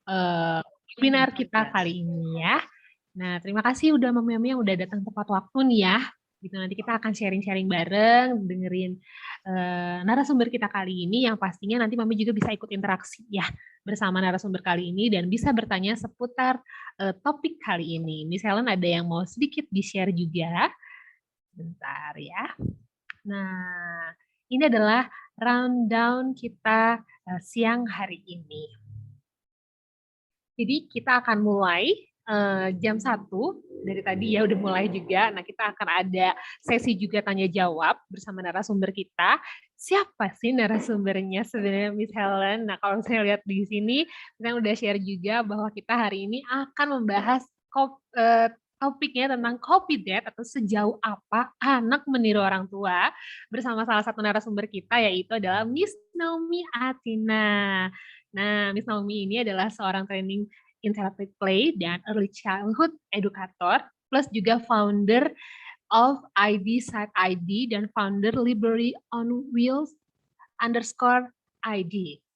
uh, webinar kita kali ini ya. Nah, terima kasih udah Mami yang udah datang tepat waktu nih ya. Gitu nanti kita akan sharing-sharing bareng, dengerin narasumber kita kali ini yang pastinya nanti Mami juga bisa ikut interaksi ya bersama narasumber kali ini dan bisa bertanya seputar topik kali ini. Miss Helen ada yang mau sedikit di-share juga. Bentar ya. Nah, ini adalah rundown kita siang hari ini. Jadi kita akan mulai jam 1 dari tadi ya udah mulai juga. Nah, kita akan ada sesi juga tanya jawab bersama narasumber kita. Siapa sih narasumbernya sebenarnya Miss Helen? Nah, kalau saya lihat di sini, kita udah share juga bahwa kita hari ini akan membahas topiknya tentang copy debt atau sejauh apa anak meniru orang tua bersama salah satu narasumber kita yaitu adalah Miss Naomi Atina. Nah, Miss Naomi ini adalah seorang training interactive play dan early childhood educator, plus juga founder of ID Side ID dan founder Library on Wheels _ID.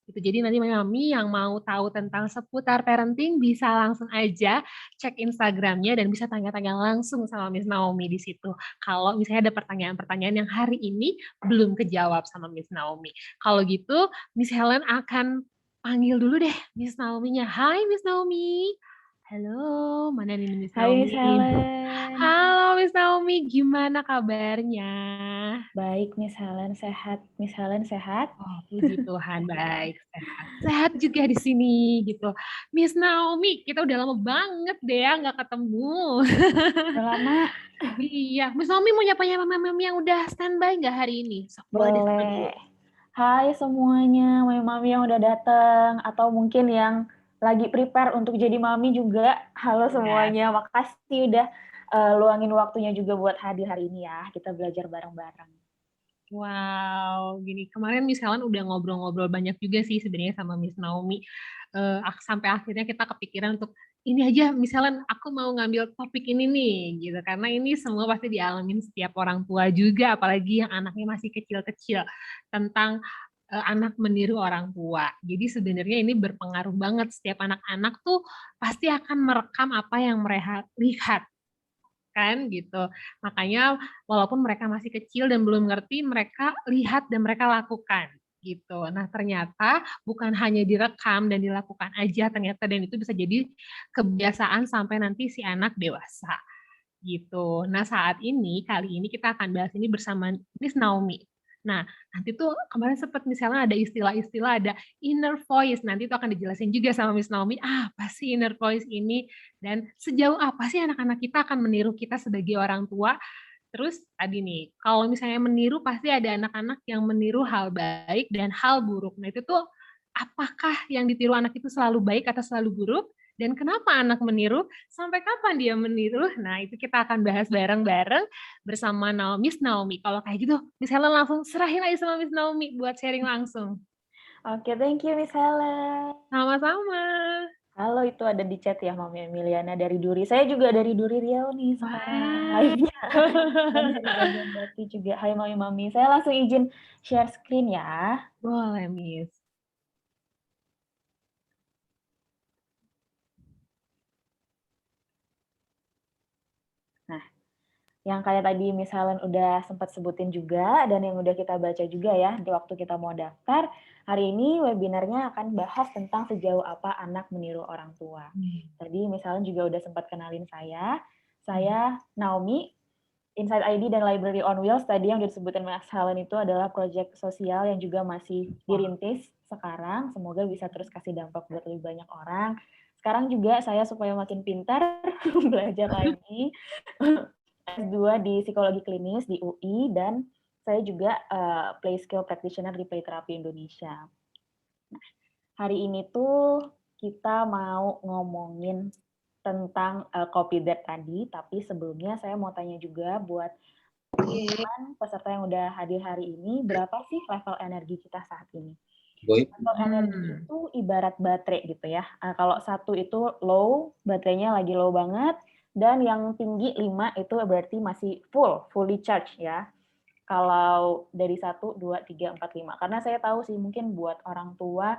Itu jadi nanti Mami yang mau tahu tentang seputar parenting bisa langsung aja cek Instagramnya dan bisa tanya-tanya langsung sama Miss Naomi di situ. Kalau misalnya ada pertanyaan-pertanyaan yang hari ini belum kejawab sama Miss Naomi. Kalau gitu Miss Helen akan panggil dulu deh Miss Naomi-nya. Hai Miss Naomi. Halo, mana nih Miss Hai Naomi? Miss Helen. Halo Miss Naomi, gimana kabarnya? Baik Miss Helen, sehat. Miss Helen sehat? Oh, puji Tuhan, baik, sehat. Sehat juga di sini, gitu. Miss Naomi, kita udah lama banget deh ya nggak ketemu. Udah lama? Iya, Miss Naomi mau nyapa-nyapa mami yang udah standby nggak hari ini? Sok, boleh deh sama dulu. Boleh. Hai semuanya, mami-mami yang udah datang, atau mungkin yang lagi prepare untuk jadi mami juga. Halo semuanya, makasih udah luangin waktunya juga buat hadir hari ini ya. Kita belajar bareng-bareng. Wow, gini kemarin Miss Helen udah ngobrol-ngobrol banyak juga sih sebenarnya sama Miss Naomi. Sampai akhirnya kita kepikiran untuk ini aja, Miss Helen, aku mau ngambil topik ini nih, gitu. Karena ini semua pasti dialamin setiap orang tua juga, apalagi yang anaknya masih kecil-kecil tentang anak meniru orang tua. Jadi sebenarnya ini berpengaruh banget. Setiap anak-anak tuh pasti akan merekam apa yang mereka lihat kan gitu. Makanya walaupun mereka masih kecil dan belum ngerti, mereka lihat dan mereka lakukan gitu. Nah, ternyata bukan hanya direkam dan dilakukan aja ternyata dan itu bisa jadi kebiasaan sampai nanti si anak dewasa gitu. Nah, kali ini kita akan bahas ini bersama Miss Naomi. Nah, nanti tuh kemarin sempat misalnya ada istilah-istilah, ada inner voice. Nanti itu akan dijelasin juga sama Miss Naomi, apa sih inner voice ini? Dan sejauh apa sih anak-anak kita akan meniru kita sebagai orang tua? Terus tadi nih, kalau misalnya meniru pasti ada anak-anak yang meniru hal baik dan hal buruk. Nah, itu tuh apakah yang ditiru anak itu selalu baik atau selalu buruk? Dan kenapa anak meniru? Sampai kapan dia meniru? Nah, itu kita akan bahas bareng-bareng bersama Miss Naomi. Kalau kayak gitu, Miss Helen langsung serahin aja sama Miss Naomi buat sharing langsung. Oke, thank you Miss Helen. Sama-sama. Halo, itu ada di chat ya Mami Emiliana dari Duri. Saya juga dari Duri Riau nih sekarang live-nya. Dan dari Bandung Bati juga. Hai Mami-Mami. Saya langsung izin share screen ya. Boleh, Miss. Nah, yang kayak tadi Miss Helen udah sempat sebutin juga, dan yang udah kita baca juga ya, di waktu kita mau daftar, hari ini webinarnya akan bahas tentang sejauh apa anak meniru orang tua. Tadi Miss Helen juga udah sempat kenalin saya Naomi, Inside ID dan Library on Wheels, tadi yang disebutin Miss Helen itu adalah proyek sosial yang juga masih dirintis sekarang, semoga bisa terus kasih dampak buat lebih banyak orang. Sekarang juga saya supaya makin pintar, belajar lagi, S2 di psikologi klinis di UI, dan saya juga play skill practitioner di Play Therapy Indonesia. Nah, hari ini tuh kita mau ngomongin tentang copy debt tadi, tapi sebelumnya saya mau tanya juga buat peserta yang udah hadir hari ini, berapa sih level energi kita saat ini? Level energi itu ibarat baterai gitu ya. Kalau 1 itu low, baterainya lagi low banget, dan yang tinggi 5 itu berarti masih fully charge ya. Kalau dari 1, 2, 3, 4, 5. Karena saya tahu sih mungkin buat orang tua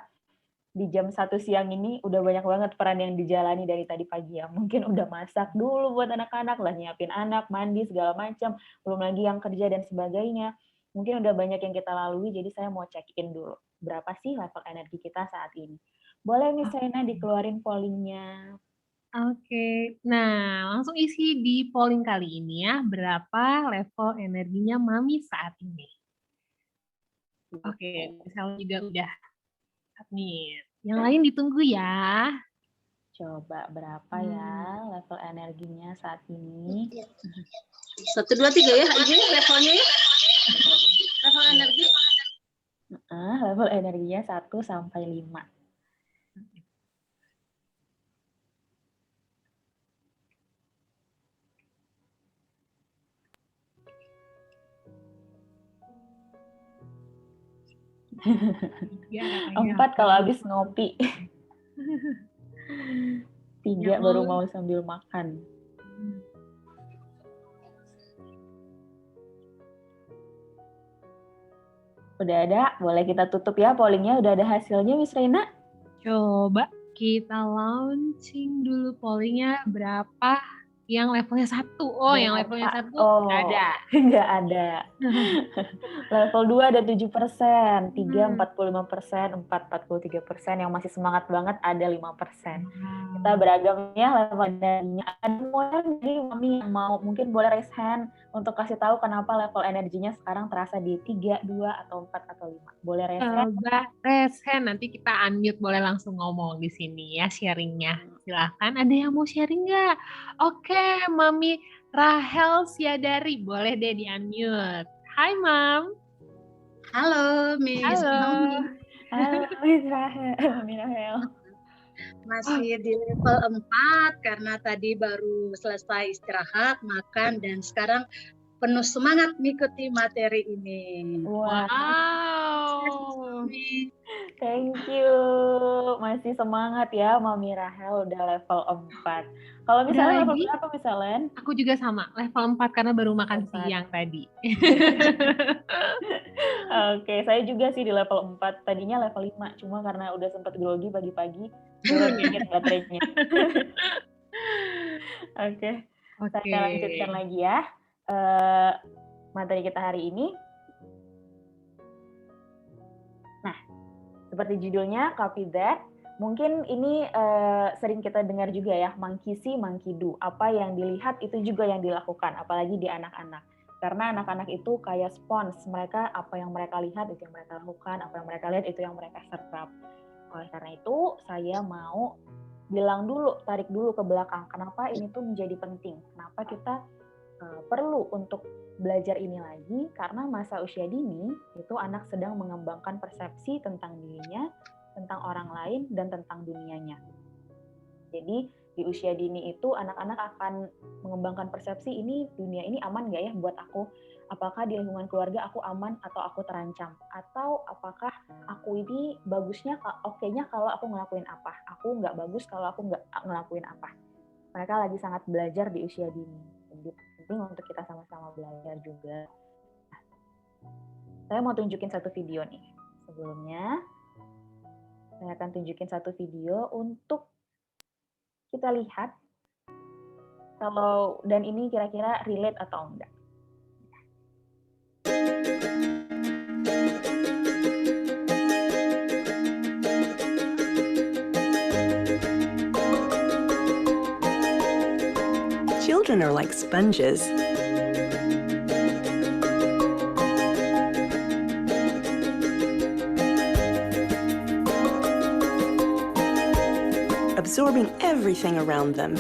di jam 1 siang ini udah banyak banget peran yang dijalani dari tadi pagi ya. Mungkin udah masak dulu buat anak-anak, lah nyiapin anak, mandi segala macam, belum lagi yang kerja dan sebagainya. Mungkin udah banyak yang kita lalui, jadi saya mau check-in dulu. Berapa sih level energi kita saat ini? Boleh Miss Rena dikeluarin pollingnya. Oke, nah langsung isi di polling kali ini ya, berapa level energinya Mami saat ini? Oke, misalnya juga udah submit. Yang lain ditunggu ya. Coba berapa ya level energinya saat ini? 1, 2, 3 ya, ini levelnya ya. Level energi. Level energinya 1 sampai 5. Ya, 4 kalau habis ngopi. 3 baru mau sambil makan. Udah ada, boleh kita tutup ya pollingnya. Udah ada hasilnya, Miss Reina? Coba kita launching dulu pollingnya berapa yang levelnya 1. Oh, yang levelnya 1 nggak ada. Nggak ada. Level 2 ada 7%, 3 45%, 4 43%, yang masih semangat banget ada 5%. Kita beragam ya level energinya. Ada yang jadi Mami yang mau mungkin boleh raise hand untuk kasih tahu kenapa level energinya sekarang terasa di 3, 2, atau 4, atau 5. Boleh raise hand? Coba raise hand, nanti kita unmute, boleh langsung ngomong di sini ya sharingnya. Silahkan, ada yang mau sharing nggak? Oke, Mami Rahel Siadari, boleh deh di unmute. Hai Mam. Halo Miss Naomi. Halo Miss Rahel, Mami Rahel. Masih di level 4 karena tadi baru selesai istirahat, makan, dan sekarang penuh semangat mengikuti materi ini. Wow. Thank you. Masih semangat ya Mami Rahel, udah level 4. Kalau misalnya level berapa misalnya? Aku juga sama, level 4 karena baru makan siang tadi. Oke, saya juga sih di level 4. Tadinya level 5, cuma karena udah sempat grogi pagi-pagi, turun dikit baterainya. Oke. Saya lanjutkan lagi ya. Materi kita hari ini. Nah, seperti judulnya, copy that. Mungkin ini sering kita dengar juga ya, monkey see, monkey do. Apa yang dilihat itu juga yang dilakukan, apalagi di anak-anak. Karena anak-anak itu kayak spons, mereka apa yang mereka lihat itu yang mereka lakukan, apa yang mereka lihat itu yang mereka serap. Oleh karena itu, saya mau bilang dulu, tarik dulu ke belakang, kenapa ini tuh menjadi penting, kenapa kita perlu untuk belajar ini lagi, karena masa usia dini itu anak sedang mengembangkan persepsi tentang dirinya, tentang orang lain, dan tentang dunianya. Jadi di usia dini itu anak-anak akan mengembangkan persepsi, ini dunia ini aman nggak ya buat aku? Apakah di lingkungan keluarga aku aman atau aku terancam? Atau apakah aku ini bagusnya, oke-nya kalau aku ngelakuin apa? Aku nggak bagus kalau aku nggak ngelakuin apa? Mereka lagi sangat belajar di usia dini. Jadi penting untuk kita sama-sama belajar juga. Saya mau tunjukin satu video nih. Sebelumnya, saya akan tunjukin satu video untuk kita lihat kalau dan ini kira-kira relate atau enggak. Children are like sponges. Absorbing everything around them.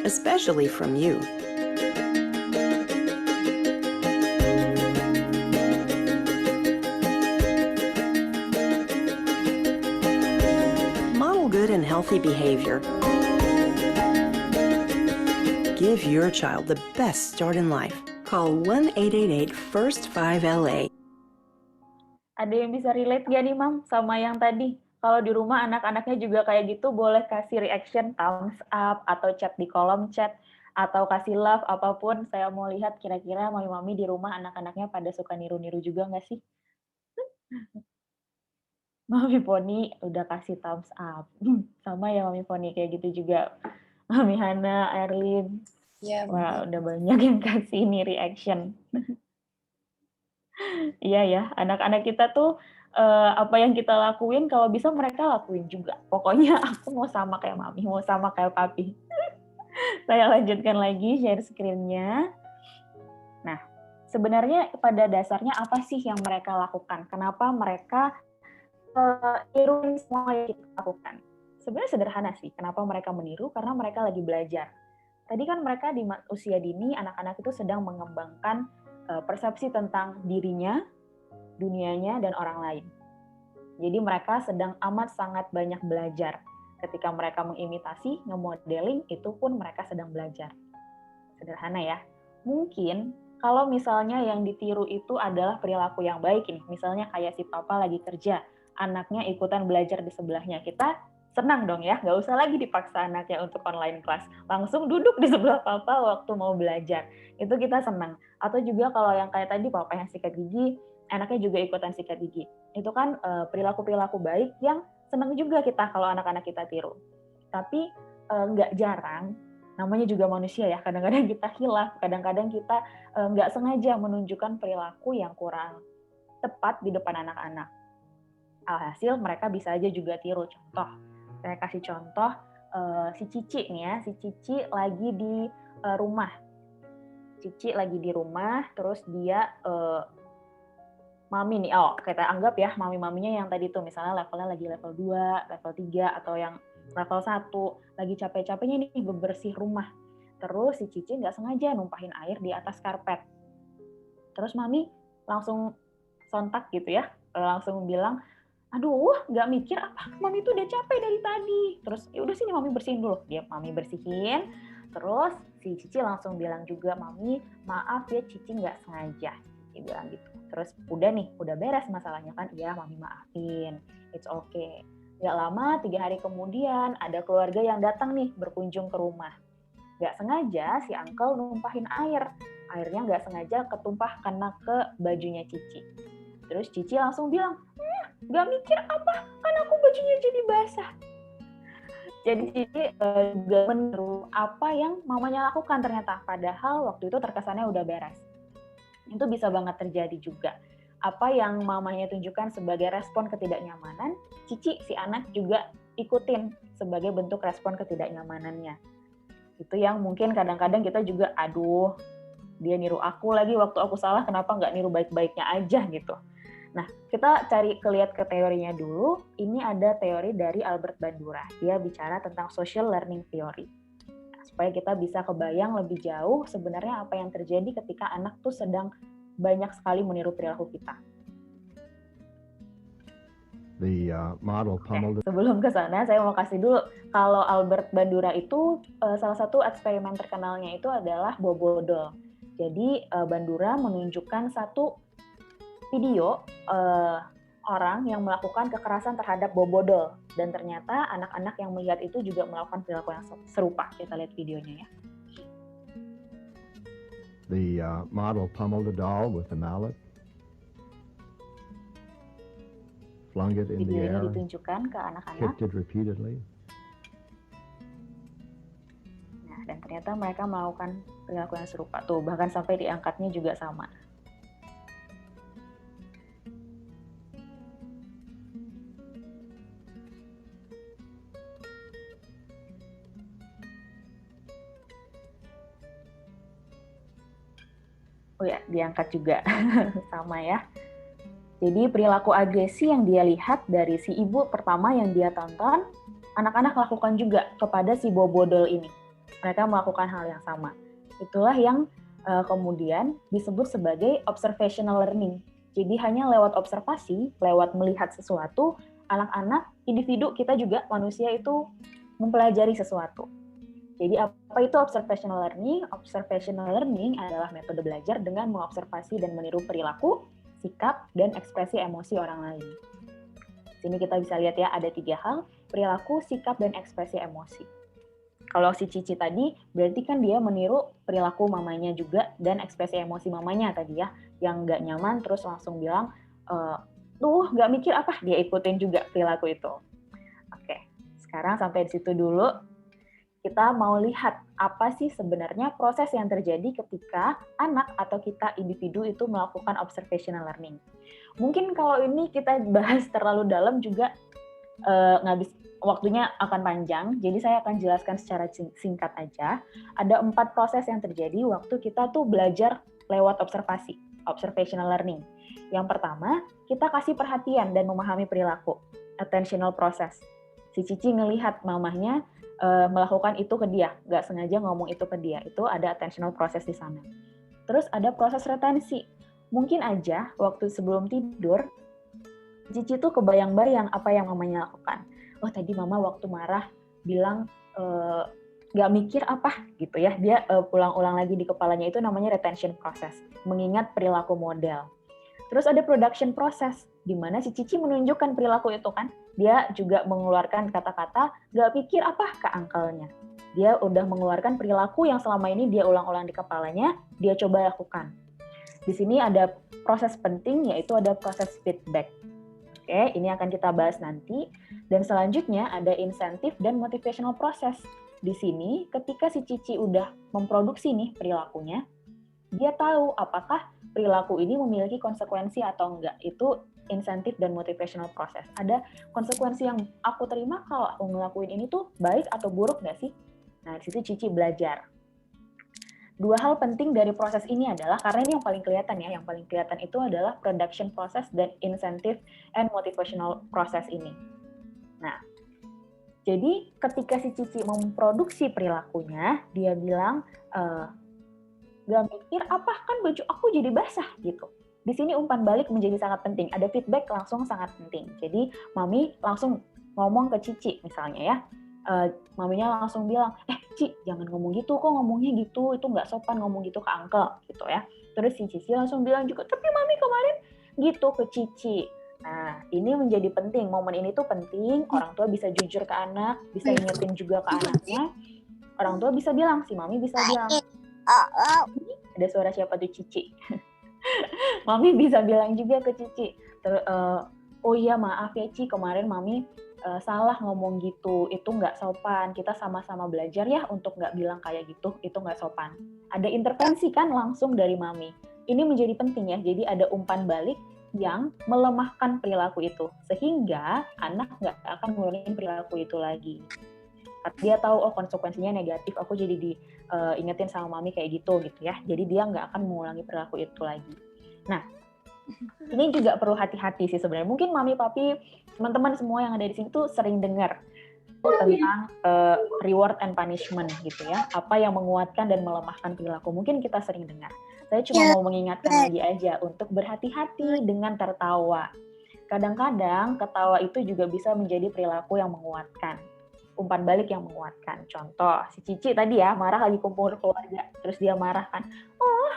Especially from you. Model good and healthy behavior. Give your child the best start in life. Call 1-888-FIRST-5LA. Ada yang bisa relate gak nih, Mam, sama yang tadi? Kalau di rumah anak-anaknya juga kayak gitu, boleh kasih reaction thumbs up atau chat di kolom chat atau kasih love apapun. Saya mau lihat kira-kira mami-mami di rumah anak-anaknya pada suka niru-niru juga nggak sih? Mami Poni udah kasih thumbs up. Sama ya Mami Poni kayak gitu juga. Mami Hana, Erlin. Ya, Wah, udah banyak yang kasih ini reaction. Iya ya, anak-anak kita tuh apa yang kita lakuin kalau bisa mereka lakuin juga. Pokoknya aku mau sama kayak Mami, mau sama kayak Papi. Saya lanjutkan lagi share screen-nya. Nah, sebenarnya pada dasarnya apa sih yang mereka lakukan? Kenapa mereka niruin semua yang kita lakukan? Sebenarnya sederhana sih. Kenapa mereka meniru? Karena mereka lagi belajar. Tadi kan mereka di usia dini, anak-anak itu sedang mengembangkan persepsi tentang dirinya, dunianya, dan orang lain. Jadi mereka sedang amat sangat banyak belajar. Ketika mereka mengimitasi, nge-modeling, itu pun mereka sedang belajar. Sederhana ya. Mungkin kalau misalnya yang ditiru itu adalah perilaku yang baik ini, misalnya kayak si papa lagi kerja, anaknya ikutan belajar di sebelahnya, kita senang dong ya, nggak usah lagi dipaksa anaknya untuk online class, langsung duduk di sebelah papa waktu mau belajar, itu kita senang. Atau juga kalau yang kayak tadi papa yang sikat gigi, anaknya juga ikutan sikat gigi, itu kan perilaku-perilaku baik yang senang juga kita kalau anak-anak kita tiru. Tapi nggak jarang, namanya juga manusia ya, kadang-kadang kita khilaf, kadang-kadang kita nggak sengaja menunjukkan perilaku yang kurang tepat di depan anak-anak. Alhasil mereka bisa aja juga tiru. Contoh, saya kasih contoh si Cici nih ya, si Cici lagi di rumah. Cici lagi di rumah, terus dia mami nih, kita anggap ya mami-maminya yang tadi tuh misalnya levelnya lagi level 2, level 3, atau yang level 1, lagi capek-capeknya nih bebersih rumah. Terus si Cici nggak sengaja numpahin air di atas karpet. Terus mami langsung sontak gitu ya, langsung bilang, aduh nggak mikir apa, mami tuh udah capek dari tadi. Terus ya udah sini mami bersihin dulu. Dia mami bersihin, terus si Cici langsung bilang juga, mami maaf ya Cici nggak sengaja. Dia bilang gitu. Terus udah nih, udah beres masalahnya kan, iya mami maafin, it's okay. Gak lama, 3 hari kemudian ada keluarga yang datang nih berkunjung ke rumah. Gak sengaja si uncle numpahin air. Airnya gak sengaja ketumpah kena ke bajunya Cici. Terus Cici langsung bilang, gak mikir apa, kan aku bajunya jadi basah. Jadi Cici gak meniru apa yang mamanya lakukan ternyata. Padahal waktu itu terkesannya udah beres. Itu bisa banget terjadi juga. Apa yang mamanya tunjukkan sebagai respon ketidaknyamanan, Cici, si anak juga ikutin sebagai bentuk respon ketidaknyamanannya. Itu yang mungkin kadang-kadang kita juga, aduh, dia niru aku lagi waktu aku salah, kenapa nggak niru baik-baiknya aja gitu. Nah, kita lihat ke teorinya dulu. Ini ada teori dari Albert Bandura. Dia bicara tentang social learning theory. Supaya kita bisa kebayang lebih jauh sebenarnya apa yang terjadi ketika anak tuh sedang banyak sekali meniru perilaku kita. Sebelum ke sana, saya mau kasih dulu, kalau Albert Bandura itu salah satu eksperimen terkenalnya itu adalah bobodol. Jadi Bandura menunjukkan satu video orang yang melakukan kekerasan terhadap bobodol, dan ternyata anak-anak yang melihat itu juga melakukan perilaku yang serupa. Kita lihat videonya ya. The model pummeled a doll with a mallet, flung it in the Videonya air, ditunjukkan ke anak-anak. kicked it repeatedly. Nah, dan ternyata mereka melakukan perilaku yang serupa. Tuh, bahkan sampai diangkatnya juga sama. Oh ya, diangkat juga. Sama ya. Jadi perilaku agresi yang dia lihat dari si ibu pertama yang dia tonton, anak-anak lakukan juga kepada si bobodol ini. Mereka melakukan hal yang sama. Itulah yang kemudian disebut sebagai observational learning. Jadi hanya lewat observasi, lewat melihat sesuatu, anak-anak, individu, kita juga manusia itu mempelajari sesuatu. Jadi apa itu observational learning? Observational learning adalah metode belajar dengan mengobservasi dan meniru perilaku, sikap, dan ekspresi emosi orang lain. Sini kita bisa lihat ya, ada 3 hal, perilaku, sikap, dan ekspresi emosi. Kalau si Cici tadi, berarti kan dia meniru perilaku mamanya juga dan ekspresi emosi mamanya tadi ya, yang nggak nyaman terus langsung bilang, tuh nggak mikir apa, dia ikutin juga perilaku itu. Oke, sekarang sampai di situ dulu. Kita mau lihat apa sih sebenarnya proses yang terjadi ketika anak atau kita individu itu melakukan observational learning. Mungkin kalau ini kita bahas terlalu dalam juga waktunya akan panjang, jadi saya akan jelaskan secara singkat aja. Ada 4 proses yang terjadi waktu kita tuh belajar lewat observasi, observational learning. Yang pertama, kita kasih perhatian dan memahami perilaku, attentional process. Si Cici ngelihat mamahnya melakukan itu ke dia, nggak sengaja ngomong itu ke dia, itu ada attentional process di sana. Terus ada proses retensi. Mungkin aja waktu sebelum tidur, Cici tuh kebayang-bayang apa yang mamanya lakukan. Oh tadi mama waktu marah bilang nggak mikir apa gitu ya. Dia ulang-ulang lagi di kepalanya, itu namanya retention process, mengingat perilaku model. Terus ada production process, di mana si Cici menunjukkan perilaku itu kan. Dia juga mengeluarkan kata-kata, nggak pikir apa ke uncle-nya. Dia udah mengeluarkan perilaku yang selama ini dia ulang-ulang di kepalanya, dia coba lakukan. Di sini ada proses penting, yaitu ada proses feedback. Oke, ini akan kita bahas nanti. Dan selanjutnya ada insentif dan motivational process. Di sini, ketika si Cici udah memproduksi nih perilakunya, dia tahu apakah perilaku ini memiliki konsekuensi atau enggak. Itu insentif dan motivational process. Ada konsekuensi yang aku terima kalau aku ngelakuin ini tuh baik atau buruk nggak sih? Nah, di situ Cici belajar. 2 hal penting dari proses ini adalah, karena ini yang paling kelihatan ya, yang paling kelihatan itu adalah production process dan incentive and motivational process ini. Nah, jadi ketika si Cici memproduksi perilakunya, dia bilang, gak mikir apa, kan baju aku jadi basah gitu. Di sini umpan balik menjadi sangat penting. Ada feedback langsung sangat penting. Jadi mami langsung ngomong ke Cici misalnya ya. Maminya langsung bilang, Ci jangan ngomong gitu, kok ngomongnya gitu, itu nggak sopan ngomong gitu ke uncle gitu ya. Terus si Cici langsung bilang juga, tapi mami kemarin gitu ke Cici. Nah ini menjadi penting, momen ini tuh penting, orang tua bisa jujur ke anak, bisa ingetin juga ke anaknya. Orang tua bisa bilang, si mami bisa bilang, ada suara siapa tuh Cici. Mami bisa bilang juga ke Cici, oh iya maaf ya Ci, kemarin mami salah ngomong gitu, itu nggak sopan, kita sama-sama belajar ya untuk nggak bilang kayak gitu, itu nggak sopan. Ada intervensi kan langsung dari mami. Ini menjadi penting ya, jadi ada umpan balik yang melemahkan perilaku itu, sehingga anak nggak akan ngulangin perilaku itu lagi. Dia tahu, oh konsekuensinya negatif, aku jadi diingetin sama mami kayak gitu ya. Jadi dia nggak akan mengulangi perilaku itu lagi. Nah, ini juga perlu hati-hati sih sebenarnya. Mungkin mami, papi, teman-teman semua yang ada di sini tuh sering dengar tentang reward and punishment gitu ya. Apa yang menguatkan dan melemahkan perilaku. Mungkin kita sering dengar. Saya cuma mau mengingatkan lagi aja untuk berhati-hati dengan tertawa. Kadang-kadang ketawa itu juga bisa menjadi perilaku yang menguatkan. Umpan balik yang menguatkan. Contoh, si Cici tadi ya, marah lagi kumpul keluarga. Terus dia marah kan, oh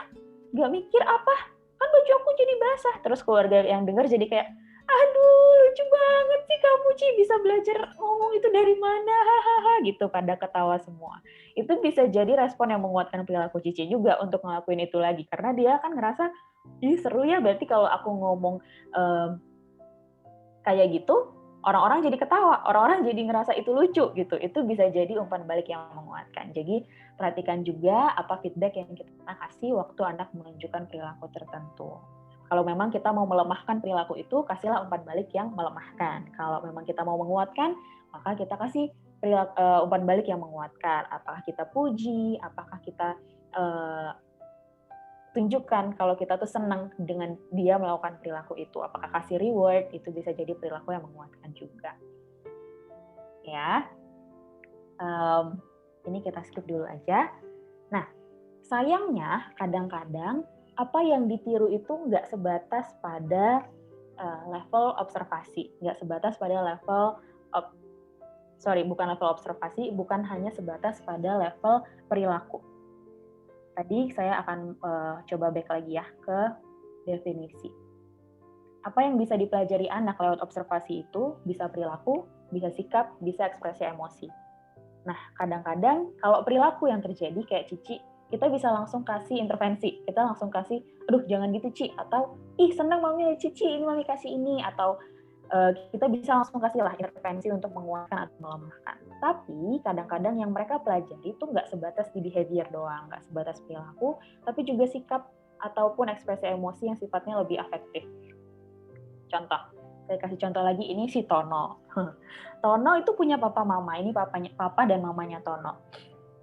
gak mikir apa, kan baju aku jadi basah. Terus keluarga yang dengar jadi kayak, aduh lucu banget sih kamu Ci, bisa belajar ngomong itu dari mana, hahaha gitu, pada ketawa semua. Itu bisa jadi respon yang menguatkan perilaku Cici juga untuk ngelakuin itu lagi. Karena dia kan ngerasa, ih seru ya, berarti kalau aku ngomong kayak gitu, orang-orang jadi ketawa, orang-orang jadi ngerasa itu lucu gitu. Itu bisa jadi umpan balik yang menguatkan. Jadi perhatikan juga apa feedback yang kita kasih waktu anak menunjukkan perilaku tertentu. Kalau memang kita mau melemahkan perilaku itu, kasihlah umpan balik yang melemahkan. Kalau memang kita mau menguatkan, maka kita kasih umpan balik yang menguatkan. Apakah kita puji, apakah kita tunjukkan kalau kita tuh senang dengan dia melakukan perilaku itu. Apakah kasih reward, itu bisa jadi perilaku yang menguatkan juga. Ya, ini kita skip dulu aja. Nah, sayangnya kadang-kadang apa yang ditiru itu nggak sebatas pada level observasi, nggak sebatas pada level bukan level observasi, bukan hanya sebatas pada level perilaku. Tadi saya akan coba back lagi ya ke definisi. Apa yang bisa dipelajari anak lewat observasi itu bisa perilaku, bisa sikap, bisa ekspresi emosi. Nah, kadang-kadang kalau perilaku yang terjadi kayak Cici, kita bisa langsung kasih intervensi. Kita langsung kasih, aduh jangan gitu Ci, atau ih senang mami lihat Cici, ini mami kasih ini, atau kita bisa langsung kasih lah intervensi untuk menguatkan atau melemahkan. Tapi kadang-kadang yang mereka pelajari itu nggak sebatas di behavior doang, nggak sebatas perilaku, tapi juga sikap ataupun ekspresi emosi yang sifatnya lebih afektif. Contoh, saya kasih contoh lagi, ini si Tono. Tono itu punya papa mama, ini papa dan mamanya Tono.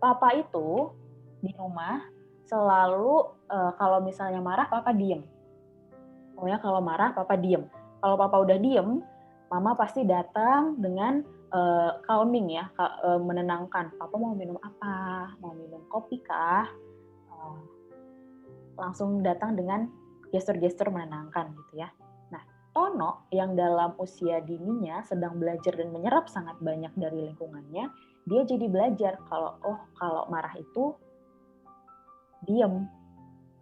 Papa itu di rumah selalu kalau misalnya marah papa diem. Pokoknya kalau marah papa diem. Kalau papa udah diem, mama pasti datang dengan calming ya, menenangkan. Papa mau minum apa? Mau minum kopi kah? Langsung datang dengan gestur-gestur menenangkan gitu ya. Nah, Tono yang dalam usia dininya sedang belajar dan menyerap sangat banyak dari lingkungannya, dia jadi belajar kalau marah itu diem.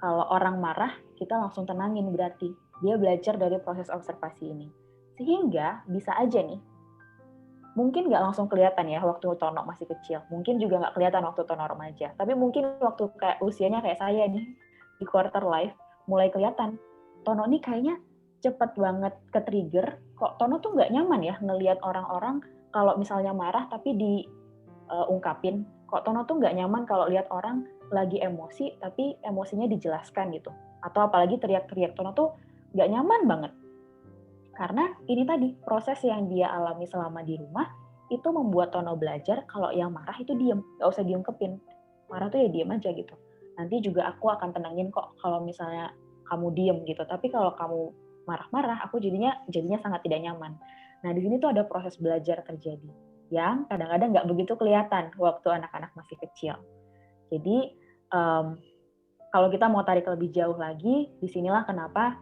Kalau orang marah, kita langsung tenangin berarti. Dia belajar dari proses observasi ini. Sehingga bisa aja nih, mungkin nggak langsung kelihatan ya waktu Tono masih kecil. Mungkin juga nggak kelihatan waktu Tono remaja. Tapi mungkin waktu kayak usianya kayak saya nih, di quarter life, mulai kelihatan. Tono nih kayaknya cepet banget ke-trigger. Kok Tono tuh nggak nyaman ya ngelihat orang-orang kalau misalnya marah tapi diungkapin. Kok Tono tuh nggak nyaman kalau lihat orang lagi emosi tapi emosinya dijelaskan gitu. Atau apalagi teriak-teriak. Tono tuh nggak nyaman banget. Karena ini tadi, proses yang dia alami selama di rumah, itu membuat Tono belajar kalau yang marah itu diem, nggak usah diungkepin. Marah tuh ya diem aja gitu. Nanti juga aku akan tenangin kok kalau misalnya kamu diem gitu. Tapi kalau kamu marah-marah, aku jadinya sangat tidak nyaman. Nah, di sini tuh ada proses belajar terjadi, yang kadang-kadang nggak begitu kelihatan waktu anak-anak masih kecil. Jadi, kalau kita mau tarik lebih jauh lagi, disinilah kenapa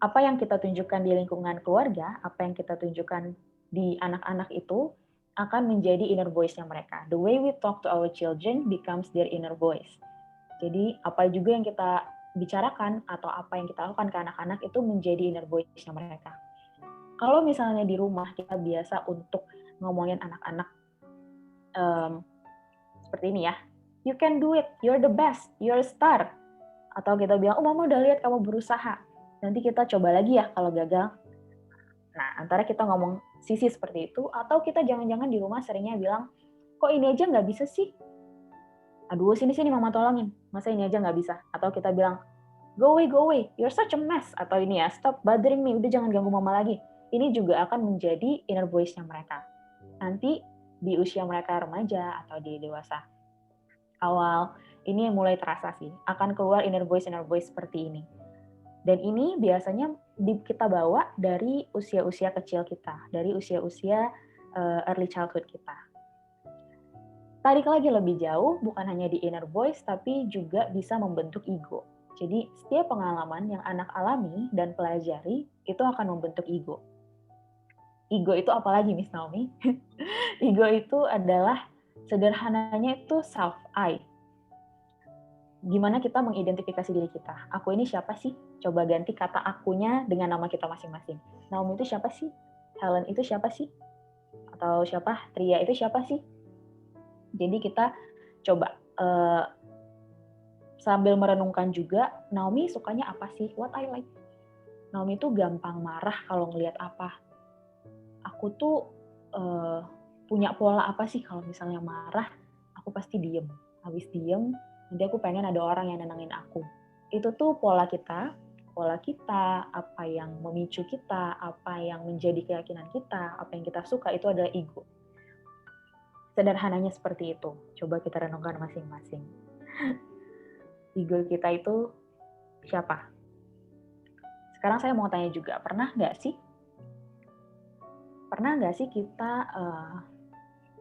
apa yang kita tunjukkan di lingkungan keluarga, apa yang kita tunjukkan di anak-anak itu akan menjadi inner voice-nya mereka. The way we talk to our children becomes their inner voice. Jadi apa juga yang kita bicarakan atau apa yang kita lakukan ke anak-anak itu menjadi inner voice-nya mereka. Kalau misalnya di rumah kita biasa untuk ngomongin anak-anak seperti ini ya, you can do it, you're the best, you're a star. Atau kita bilang, oh mama udah lihat kamu berusaha. Nanti kita coba lagi ya kalau gagal. Nah, antara kita ngomong sisi seperti itu, atau kita jangan-jangan di rumah seringnya bilang, kok ini aja nggak bisa sih? Aduh, sini mama tolongin. Masa ini aja nggak bisa? Atau kita bilang, go away, you're such a mess. Atau ini ya, stop bothering me, udah jangan ganggu mama lagi. Ini juga akan menjadi inner voice-nya mereka. Nanti di usia mereka remaja atau di dewasa awal, ini yang mulai terasa sih. Akan keluar inner voice seperti ini. Dan ini biasanya kita bawa dari usia-usia kecil kita, dari usia-usia early childhood kita. Tarik lagi lebih jauh, bukan hanya di inner voice, tapi juga bisa membentuk ego. Jadi setiap pengalaman yang anak alami dan pelajari, itu akan membentuk ego. Ego itu apa lagi, Miss Naomi? Ego itu adalah, sederhananya itu self-I. Gimana kita mengidentifikasi diri kita. Aku ini siapa sih? Coba ganti kata akunya dengan nama kita masing-masing. Naomi itu siapa sih? Helen itu siapa sih? Atau siapa? Tria itu siapa sih? Jadi kita coba sambil merenungkan juga, Naomi sukanya apa sih? What I like. Naomi itu gampang marah kalau ngelihat apa. Aku tuh punya pola apa sih kalau misalnya marah? Aku pasti diem. Habis diem, nanti aku pengen ada orang yang nenangin aku. Itu tuh pola kita, apa yang memicu kita, apa yang menjadi keyakinan kita, apa yang kita suka, itu adalah ego. Sederhananya seperti itu. Coba kita renungkan masing-masing. Ego kita itu siapa? Sekarang saya mau tanya juga, pernah nggak sih kita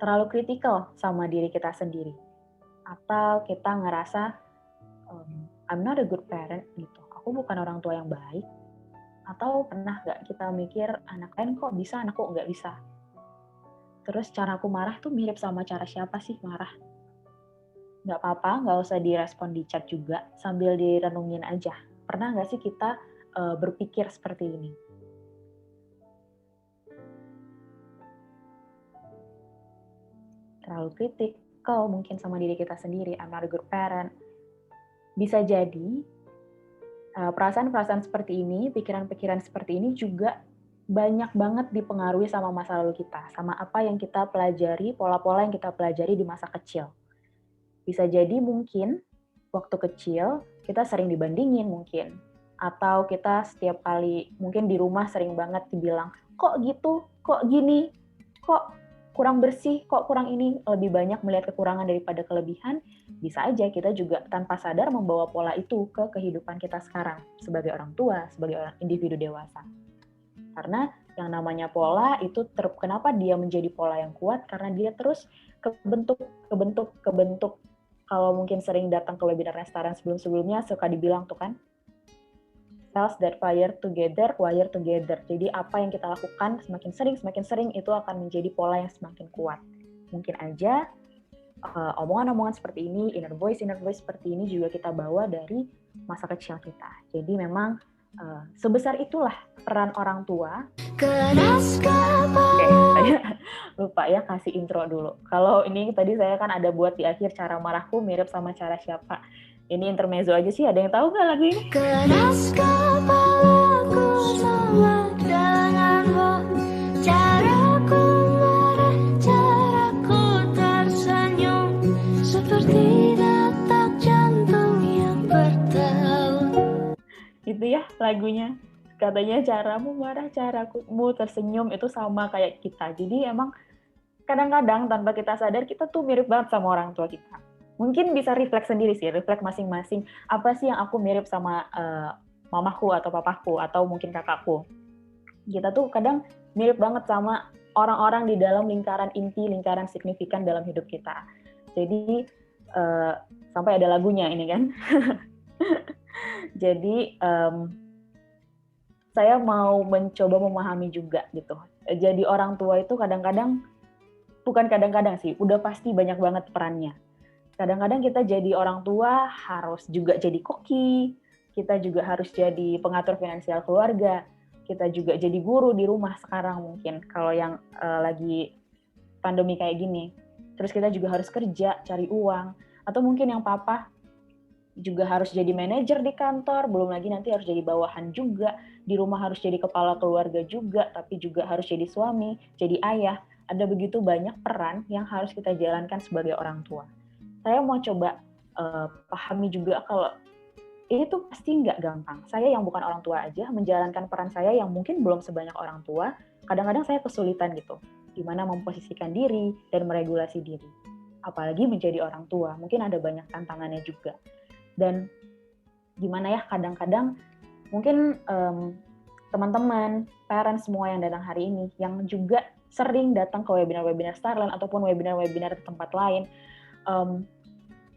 terlalu kritikal sama diri kita sendiri? Atau kita ngerasa I'm not a good parent gitu, aku bukan orang tua yang baik. Atau pernah nggak kita mikir anak lain kok bisa, anakku nggak bisa. Terus cara aku marah tuh mirip sama cara siapa sih marah? Nggak apa-apa, nggak usah direspon di chat juga, sambil direnungin aja. Pernah nggak sih kita berpikir seperti ini. Terlalu kritikal mungkin sama diri kita sendiri, I'm not a good parent. Bisa jadi perasaan-perasaan seperti ini, pikiran-pikiran seperti ini juga banyak banget dipengaruhi sama masa lalu kita, sama apa yang kita pelajari, pola-pola yang kita pelajari di masa kecil. Bisa jadi mungkin waktu kecil kita sering dibandingin mungkin, atau kita setiap kali mungkin di rumah sering banget dibilang, kok gitu, kok gini, kok kurang bersih, kok kurang ini, lebih banyak melihat kekurangan daripada kelebihan. Bisa aja kita juga tanpa sadar membawa pola itu ke kehidupan kita sekarang sebagai orang tua, sebagai orang individu dewasa. Karena yang namanya pola itu kenapa dia menjadi pola yang kuat? Karena dia terus kebentuk. Kalau mungkin sering datang ke webinar restoran sebelum-sebelumnya suka dibilang tuh kan, cells that fire together, wire together. Jadi apa yang kita lakukan semakin sering itu akan menjadi pola yang semakin kuat. Mungkin aja omongan-omongan seperti ini, inner voice seperti ini juga kita bawa dari masa kecil kita. Jadi memang sebesar itulah peran orang tua. Oke, saya lupa ya kasih intro dulu. Kalau ini tadi saya kan ada buat di akhir cara marahku mirip sama cara siapa. Ini intermezzo aja sih, ada yang tahu nggak lagu ini? Keras kepalaku sama denganmu, caraku marah, caraku tersenyum, seperti detak jantung yang bertaut. Itu ya lagunya. Katanya caramu marah, caramu tersenyum itu sama kayak kita. Jadi emang kadang-kadang tanpa kita sadar kita tuh mirip banget sama orang tua kita. Mungkin bisa refleks sendiri sih, refleks masing-masing. Apa sih yang aku mirip sama mamaku atau papaku atau mungkin kakakku. Kita tuh kadang mirip banget sama orang-orang di dalam lingkaran inti, lingkaran signifikan dalam hidup kita. Jadi sampai ada lagunya ini kan. Jadi saya mau mencoba memahami juga gitu. Jadi orang tua itu bukan kadang-kadang sih, udah pasti banyak banget perannya. Kadang-kadang kita jadi orang tua harus juga jadi koki, kita juga harus jadi pengatur finansial keluarga, kita juga jadi guru di rumah sekarang mungkin kalau yang lagi pandemi kayak gini. Terus kita juga harus kerja, cari uang, atau mungkin yang papa juga harus jadi manajer di kantor, belum lagi nanti harus jadi bawahan juga, di rumah harus jadi kepala keluarga juga, tapi juga harus jadi suami, jadi ayah. Ada begitu banyak peran yang harus kita jalankan sebagai orang tua. Saya mau coba pahami juga kalau ini tuh pasti nggak gampang. Saya yang bukan orang tua aja, menjalankan peran saya yang mungkin belum sebanyak orang tua, kadang-kadang saya kesulitan gitu, gimana memposisikan diri dan meregulasi diri. Apalagi menjadi orang tua, mungkin ada banyak tantangannya juga. Dan gimana ya, kadang-kadang mungkin teman-teman, parents semua yang datang hari ini, yang juga sering datang ke webinar-webinar Starland ataupun webinar-webinar di tempat lain,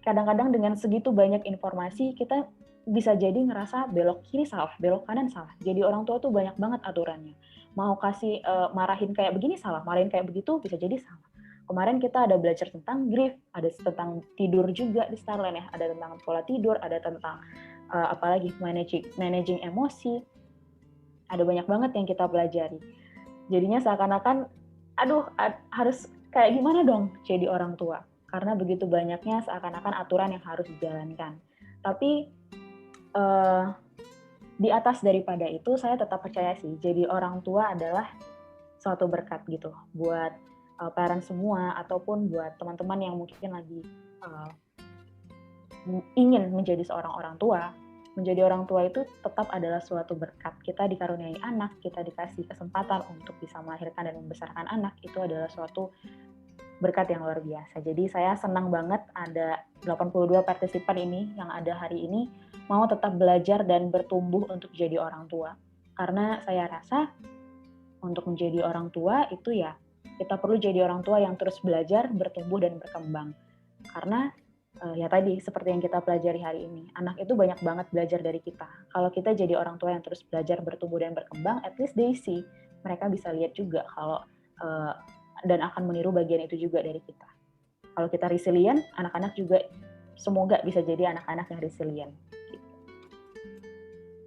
kadang-kadang dengan segitu banyak informasi, kita bisa jadi ngerasa belok kiri salah, belok kanan salah. Jadi orang tua tuh banyak banget aturannya. Mau kasih marahin kayak begini salah, marahin kayak begitu bisa jadi salah. Kemarin kita ada belajar tentang grief, ada tentang tidur juga di Starland ya, ada tentang pola tidur, ada tentang apalagi managing emosi. Ada banyak banget yang kita pelajari. Jadinya seakan-akan, harus kayak gimana dong jadi orang tua? Karena begitu banyaknya seakan-akan aturan yang harus dijalankan. Tapi di atas daripada itu, saya tetap percaya sih, jadi orang tua adalah suatu berkat gitu buat parents semua ataupun buat teman-teman yang mungkin lagi ingin menjadi seorang orang tua. Menjadi orang tua itu tetap adalah suatu berkat. Kita dikaruniai anak, kita dikasih kesempatan untuk bisa melahirkan dan membesarkan anak, itu adalah suatu berkat yang luar biasa. Jadi saya senang banget ada 82 partisipan ini yang ada hari ini mau tetap belajar dan bertumbuh untuk jadi orang tua. Karena saya rasa untuk menjadi orang tua itu ya kita perlu jadi orang tua yang terus belajar, bertumbuh dan berkembang. Karena ya tadi seperti yang kita pelajari hari ini, anak itu banyak banget belajar dari kita. Kalau kita jadi orang tua yang terus belajar, bertumbuh dan berkembang, at least they see, mereka bisa lihat juga kalau dan akan meniru bagian itu juga dari kita. Kalau kita resilient, anak-anak juga semoga bisa jadi anak-anak yang resilient.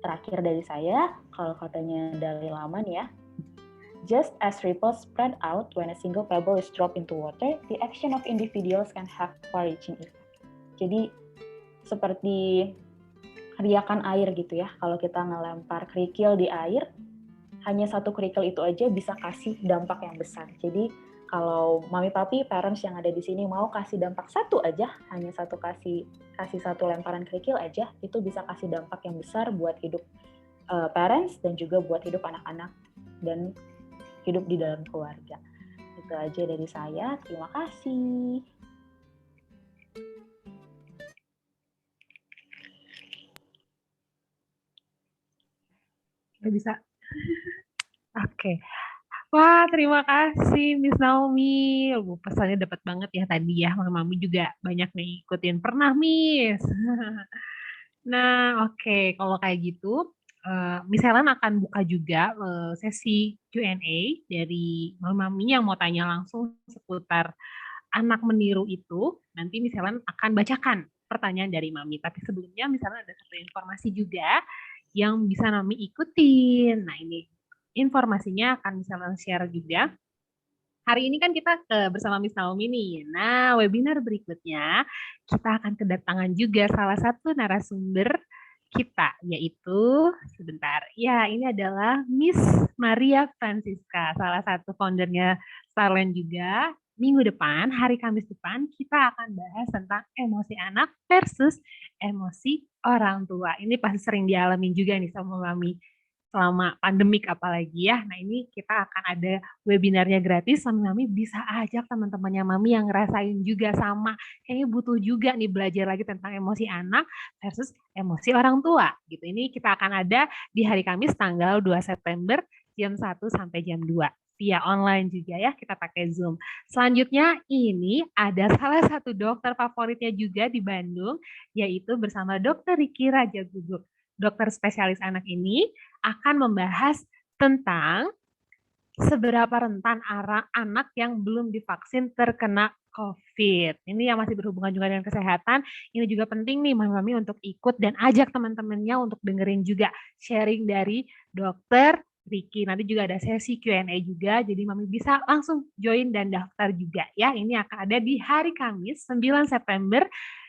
terakhir dari saya, kalau katanya Dalai Lama nih ya, just as ripples spread out when a single pebble is dropped into water, the action of individuals can have far-reaching effect. Jadi seperti riakan air gitu ya, kalau kita ngelempar kerikil di air, hanya satu kerikil itu aja bisa kasih dampak yang besar. Jadi kalau mami papi, parents yang ada di sini mau kasih dampak satu aja, hanya kasih satu lemparan kerikil aja, itu bisa kasih dampak yang besar buat hidup parents dan juga buat hidup anak-anak dan hidup di dalam keluarga. Itu aja dari saya. Terima kasih. Nggak bisa. Oke. Wah, terima kasih Miss Naomi. Pesannya dapat banget ya tadi ya. Mami juga banyak nih ikutin. Pernah, Miss. Nah, oke. Kalau kayak gitu, Miss Helen akan buka juga sesi Q&A dari mami yang mau tanya langsung seputar anak meniru itu. Nanti Miss Helen akan bacakan pertanyaan dari Mami. Tapi sebelumnya Miss Helen ada satu informasi juga yang bisa Mami ikutin. Nah, ini informasinya akan Miss Helen share juga. Hari ini kan kita bersama Miss Naomi nih. Nah, webinar berikutnya kita akan kedatangan juga salah satu narasumber kita, yaitu sebentar. Ya, ini adalah Miss Maria Francisca, salah satu foundernya Starland juga. Minggu depan, hari Kamis depan, kita akan bahas tentang emosi anak versus emosi orang tua. Ini pasti sering dialamin juga nih sama Mami selama pandemik apalagi ya. Nah, ini kita akan ada webinarnya gratis sama Mami, bisa ajak teman-temannya Mami yang ngerasain juga sama. Kayaknya butuh juga nih belajar lagi tentang emosi anak versus emosi orang tua. Gitu. Ini kita akan ada di hari Kamis tanggal 2 September jam 1 sampai jam 2. Via online juga ya, kita pakai Zoom. Selanjutnya ini ada salah satu dokter favoritnya juga di Bandung, yaitu bersama Dr. Riki Raja Guguk. Dokter spesialis anak ini akan membahas tentang seberapa rentan anak yang belum divaksin terkena COVID. Ini yang masih berhubungan juga dengan kesehatan. Ini juga penting nih mami-mami untuk ikut dan ajak teman-temannya untuk dengerin juga sharing dari dokter Riki. Nanti juga ada sesi Q&A juga, jadi mami bisa langsung join dan daftar juga ya. Ini akan ada di hari Kamis 9 September.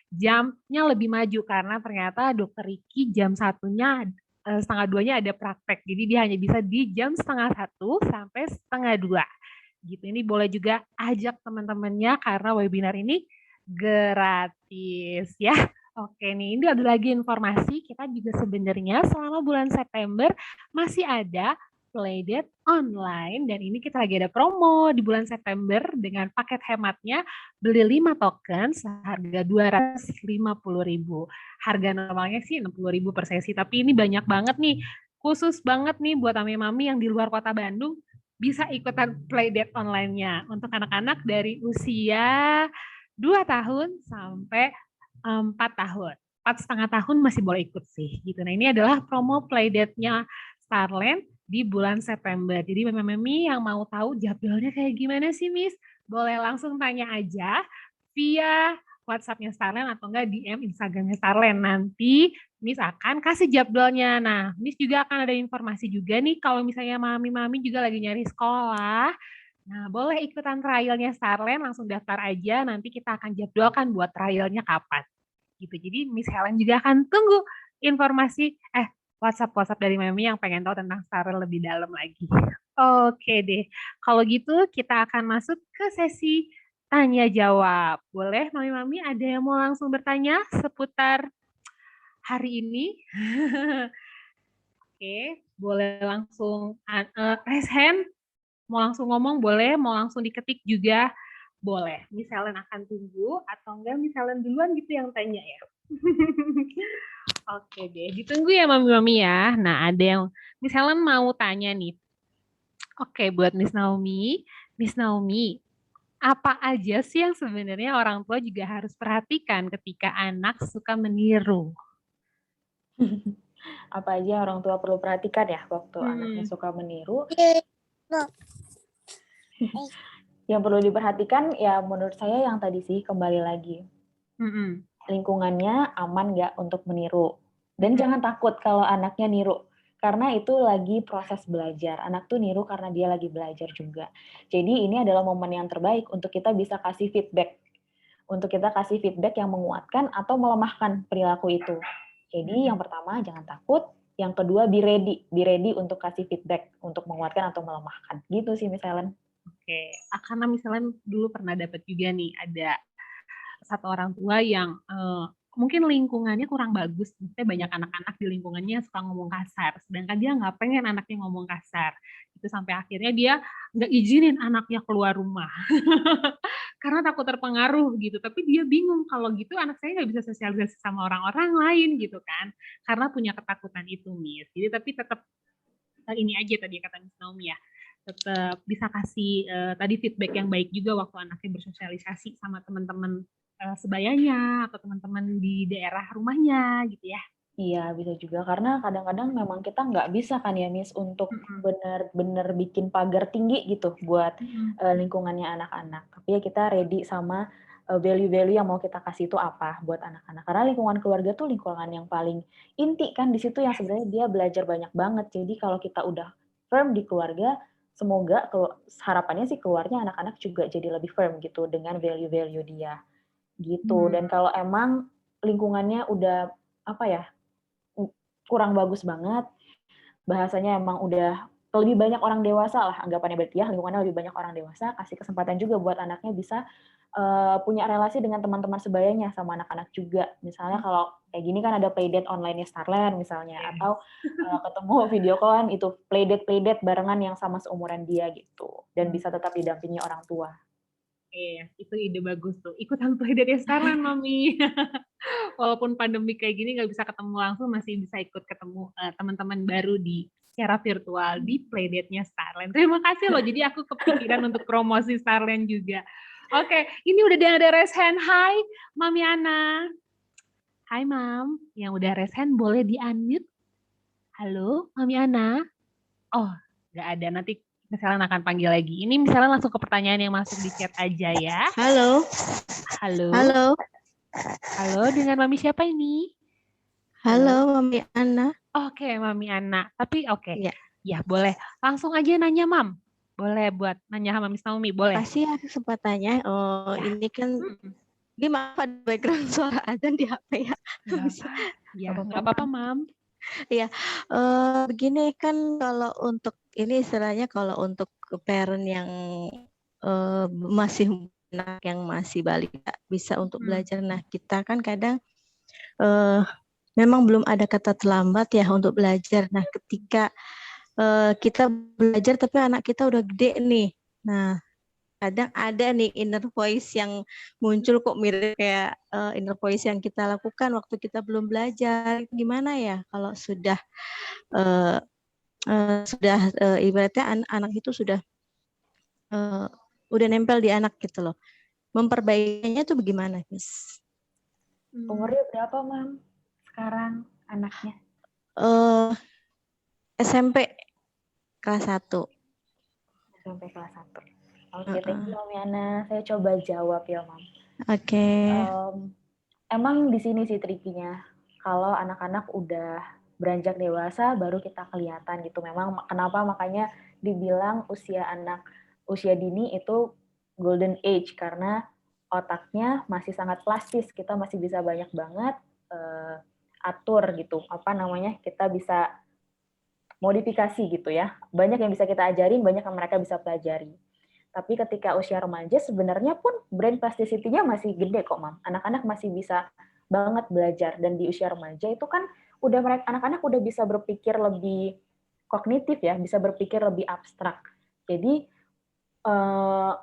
Jamnya lebih maju karena ternyata dokter Riki jam 1-nya setengah 2-nya ada praktek. Jadi dia hanya bisa di jam setengah 1 sampai setengah 2. Gitu. Ini boleh juga ajak teman-temannya karena webinar ini gratis ya. Oke nih, ini ada lagi informasi. Kita juga sebenarnya selama bulan September masih ada Playdate online dan ini kita lagi ada promo di bulan September dengan paket hematnya beli 5 token seharga 250.000. Harga normalnya sih 60.000 per sesi, tapi ini banyak banget nih, khusus banget nih buat mami-mami yang di luar kota Bandung bisa ikutan Playdate online-nya untuk anak-anak dari usia 2 tahun sampai 4 tahun. 4,5 tahun masih boleh ikut sih gitu. Nah, ini adalah promo Playdate-nya Starland di bulan September. Jadi mami-mami yang mau tahu jadwalnya kayak gimana sih, Miss? Boleh langsung tanya aja via WhatsApp-nya Starland atau enggak DM Instagram-nya Starland. Nanti Miss akan kasih jadwalnya. Nah, Miss juga akan ada informasi juga nih kalau misalnya mami-mami juga lagi nyari sekolah. Nah, boleh ikutan trialnya Starland, langsung daftar aja. Nanti kita akan jadwalkan buat trialnya kapan. Gitu. Jadi Miss Helen juga akan tunggu informasi WhatsApp dari Mami yang pengen tahu tentang Starland lebih dalam lagi. Oke deh, kalau gitu kita akan masuk ke sesi tanya jawab. Boleh Mami-Mami ada yang mau langsung bertanya seputar hari ini? Oke, boleh langsung raise hand. Mau langsung ngomong boleh, mau langsung diketik juga boleh. Miss Helen akan tunggu atau enggak Miss Helen duluan gitu yang tanya ya. Oke deh, ditunggu ya mami-mami ya. Nah, ada yang Miss Helen mau tanya nih. Oke, buat Miss Naomi, apa aja sih yang sebenarnya orang tua juga harus perhatikan ketika anak suka meniru? Apa aja orang tua perlu perhatikan ya waktu anaknya suka meniru? Yang perlu diperhatikan ya menurut saya yang tadi sih kembali lagi. Lingkungannya aman nggak untuk meniru. Dan jangan takut kalau anaknya niru, karena itu lagi proses belajar. Anak tuh niru karena dia lagi belajar juga. Jadi ini adalah momen yang terbaik untuk kita bisa kasih feedback. Untuk kita kasih feedback yang menguatkan atau melemahkan perilaku itu. Jadi yang pertama jangan takut, yang kedua be ready untuk kasih feedback, untuk menguatkan atau melemahkan. Gitu sih misalnya. Oke, karena misalnya dulu pernah dapat juga nih ada satu orang tua yang mungkin lingkungannya kurang bagus, maksudnya banyak anak-anak di lingkungannya yang suka ngomong kasar, sedangkan dia nggak pengen anaknya ngomong kasar. Itu sampai akhirnya dia nggak izinin anaknya keluar rumah karena takut terpengaruh gitu. Tapi dia bingung kalau gitu anak saya nggak bisa sosialisasi sama orang-orang lain gitu kan, karena punya ketakutan itu, Miss. Jadi tapi tetap ini aja tadi kata Miss Naomi ya, tetap bisa kasih tadi feedback yang baik juga waktu anaknya bersosialisasi sama teman-teman sebayanya atau teman-teman di daerah rumahnya gitu ya. Iya, bisa juga. Karena kadang-kadang memang kita nggak bisa kan ya, Miss, untuk benar-benar bikin pagar tinggi gitu buat lingkungannya anak-anak. Tapi ya kita ready sama value-value yang mau kita kasih itu apa buat anak-anak. Karena lingkungan keluarga tuh lingkungan yang paling inti kan, di situ yang sebenarnya dia belajar banyak banget. Jadi kalau kita udah firm di keluarga, semoga harapannya sih keluarnya anak-anak juga jadi lebih firm gitu dengan value-value dia gitu. Dan kalau emang lingkungannya udah apa ya, kurang bagus banget, bahasanya emang udah lebih banyak orang dewasa lah anggapannya, berarti ya lingkungannya lebih banyak orang dewasa, kasih kesempatan juga buat anaknya bisa punya relasi dengan teman-teman sebayanya sama anak-anak juga. Misalnya kalau kayak gini kan ada playdate online-nya Starland misalnya, atau ketemu video callan itu playdate barengan yang sama seumuran dia gitu, dan bisa tetap didampingi orang tua. Iya, itu ide bagus tuh. Ikutan playdate Starland, Mami. Walaupun pandemi kayak gini nggak bisa ketemu langsung, masih bisa ikut ketemu teman-teman baru di secara virtual di playdate-nya Starland. Terima kasih loh, jadi aku kepikiran untuk promosi Starland juga. Oke, ini udah ada raise hand. Hai, Mami Ana. Hai, Mam. Yang udah raise hand boleh di-unmute. Halo, Mami Ana. Oh, nggak ada. Nanti misalnya akan panggil lagi. Ini misalnya langsung ke pertanyaan yang masuk di chat aja ya. Halo. Halo. Halo. Halo, dengan Mami siapa ini? Halo, Mami Ana. Oke, Mami Ana. Tapi oke. Ya. Ya, boleh. Langsung aja nanya, Mam. Boleh buat nanya sama Miss Naomi, boleh. Kasih ya kesempatannya. Oh, ya. Ini kan gimana ada background suara azan di HP ya? Ya, nggak apa-apa, Mam. Iya, begini kan kalau untuk ini istilahnya kalau untuk parent yang masih anak yang masih balita bisa untuk belajar. Nah, kita kan kadang memang belum ada kata terlambat ya untuk belajar. Nah, ketika kita belajar tapi anak kita udah gede nih. Nah, kadang ada nih inner voice yang muncul kok mirip kayak inner voice yang kita lakukan waktu kita belum belajar. Gimana ya kalau sudah ibaratnya anak itu sudah udah nempel di anak gitu loh. Memperbaikinya tuh bagaimana, Miss? Umurnya berapa, Mam? Sekarang anaknya? SMP kelas 1. SMP kelas 1. Oke, thank you, Mami Ana. Saya coba jawab ya, Mam. Oke. Emang di sini sih trikinya. Kalau anak-anak udah beranjak dewasa, baru kita kelihatan gitu. Memang kenapa makanya dibilang usia dini itu golden age, karena otaknya masih sangat plastis. Kita masih bisa banyak banget atur gitu. Kita bisa modifikasi gitu ya. Banyak yang bisa kita ajarin, banyak yang mereka bisa pelajari. Tapi ketika usia remaja sebenarnya pun brain plasticity-nya masih gede kok, Mam. Anak-anak masih bisa banget belajar, dan di usia remaja itu kan anak-anak udah bisa berpikir lebih kognitif ya, bisa berpikir lebih abstrak. Jadi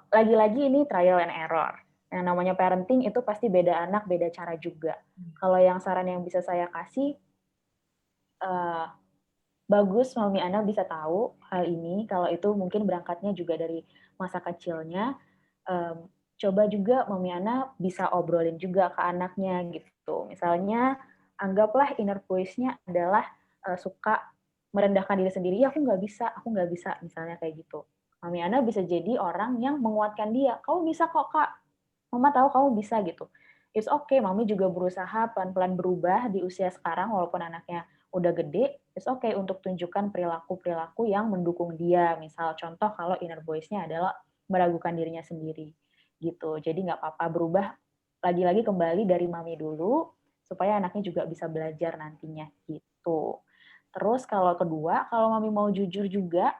lagi-lagi ini trial and error. Yang namanya parenting itu pasti beda anak, beda cara juga. Kalau yang saran yang bisa saya kasih, bagus Mami Ana bisa tahu hal ini, kalau itu mungkin berangkatnya juga dari masa kecilnya. Coba juga Mami Ana bisa obrolin juga ke anaknya gitu. Misalnya, anggaplah inner voice-nya adalah suka merendahkan diri sendiri, ya aku nggak bisa, misalnya kayak gitu. Mami Ana bisa jadi orang yang menguatkan dia, kamu bisa kok Kak, Mama tahu kamu bisa gitu. it's okay, mami juga berusaha pelan-pelan berubah di usia sekarang walaupun anaknya udah gede, it's okay untuk tunjukkan perilaku-perilaku yang mendukung dia. Misal contoh kalau inner voice-nya adalah meragukan dirinya sendiri gitu. Jadi nggak apa-apa berubah, lagi-lagi kembali dari mami dulu supaya anaknya juga bisa belajar nantinya gitu. Terus kalau kedua, kalau mami mau jujur juga,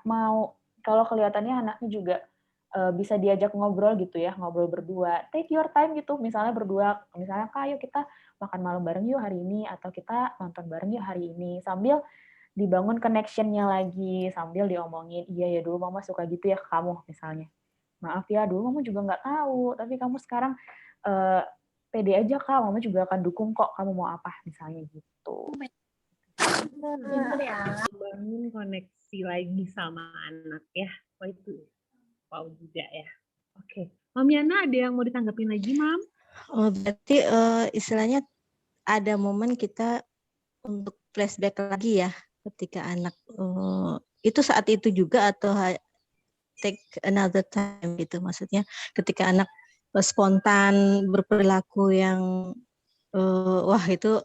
kalau kelihatannya anaknya juga bisa diajak ngobrol gitu ya, ngobrol berdua, take your time gitu, misalnya berdua, misalnya Kak, yuk kita makan malam bareng yuk hari ini, atau kita nonton bareng yuk hari ini, sambil dibangun connection-nya lagi, sambil diomongin, iya ya dulu mama suka gitu ya ke kamu misalnya. Maaf ya, dulu mama juga nggak tahu, tapi kamu sekarang pede aja Kak, mama juga akan dukung kok, kamu mau apa, misalnya gitu. Pinter ya. Bangun koneksi lagi sama anak ya. Wah itu wow juga ya. Oke. Mam Yana ada yang mau ditanggapin lagi, Mam? Oh, berarti istilahnya ada momen kita untuk flashback lagi ya ketika anak itu saat itu juga atau take another time gitu, maksudnya ketika anak spontan berperilaku yang wah itu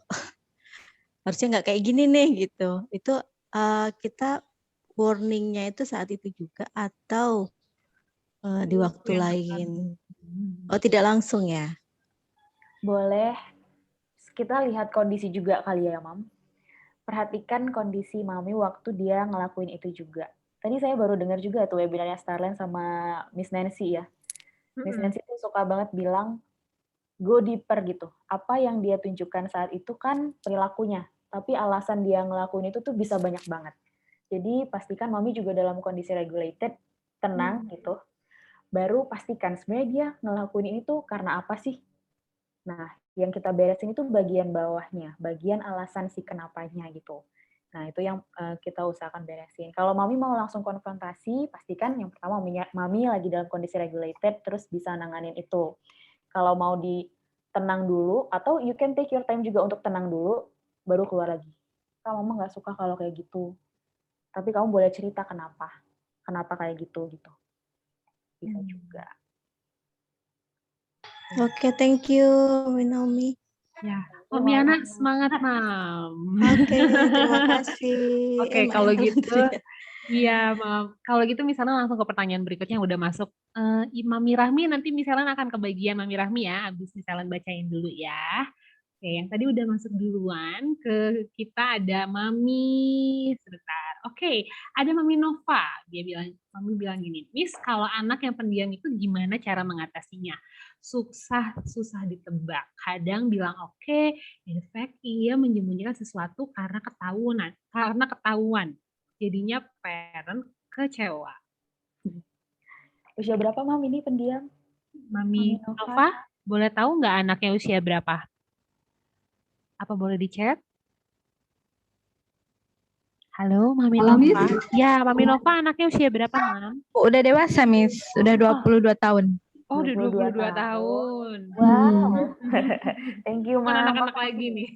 harusnya nggak kayak gini nih gitu, itu kita warningnya itu saat itu juga atau di waktu lain? Oh, tidak langsung ya? Boleh kita lihat kondisi juga kali ya, Mam. Perhatikan kondisi Mami waktu dia ngelakuin itu juga. Tadi saya baru dengar juga tuh webinarnya Starland sama Miss Nancy ya. Miss Nancy tuh suka banget bilang, go deeper gitu. Apa yang dia tunjukkan saat itu kan perilakunya, tapi alasan dia ngelakuin itu tuh bisa banyak banget. Jadi pastikan Mami juga dalam kondisi regulated, tenang gitu. Baru pastikan sebenarnya dia ngelakuin ini tuh karena apa sih? Nah, yang kita beresin itu bagian bawahnya, bagian alasan si kenapanya gitu. Nah, itu yang kita usahakan beresin. Kalau Mami mau langsung konfrontasi, pastikan yang pertama Mami lagi dalam kondisi regulated, terus bisa nanganin itu. Kalau mau tenang dulu, atau you can take your time juga untuk tenang dulu, baru keluar lagi. Kak, Mama nggak suka kalau kayak gitu. Tapi kamu boleh cerita kenapa. Kenapa kayak gitu, gitu. Bisa juga. Oke, thank you, Naomi. Ya, Mam Yana semangat, Mam. Oke, terima kasih. Oke, kalau gitu, iya, Mam. Kalau gitu misalnya langsung ke pertanyaan berikutnya yang udah masuk. Mami Rahmi nanti misalnya akan kebagian Mami Rahmi ya, abis misalnya bacain dulu ya. Oke, yang tadi udah masuk duluan ke kita ada Mami sebentar. Oke, ada Mami Nova. Mami bilang gini, Miss, kalau anak yang pendiam itu gimana cara mengatasinya? Susah ditebak. Kadang bilang oke, in fact ia menyembunyikan sesuatu karena ketahuan. Jadinya parent kecewa. Usia berapa, Mam, ini pendiam? Mami Nova, boleh tahu nggak anaknya usia berapa? Apa boleh di-chat? Halo, Mami Nova. Ya, Mami Nova anaknya usia berapa, Mam? Udah dewasa, Miss. Udah 22 tahun. Oh, udah 22 tahun. Wow. Thank you, Bukan Mam. anak-anak lagi nih.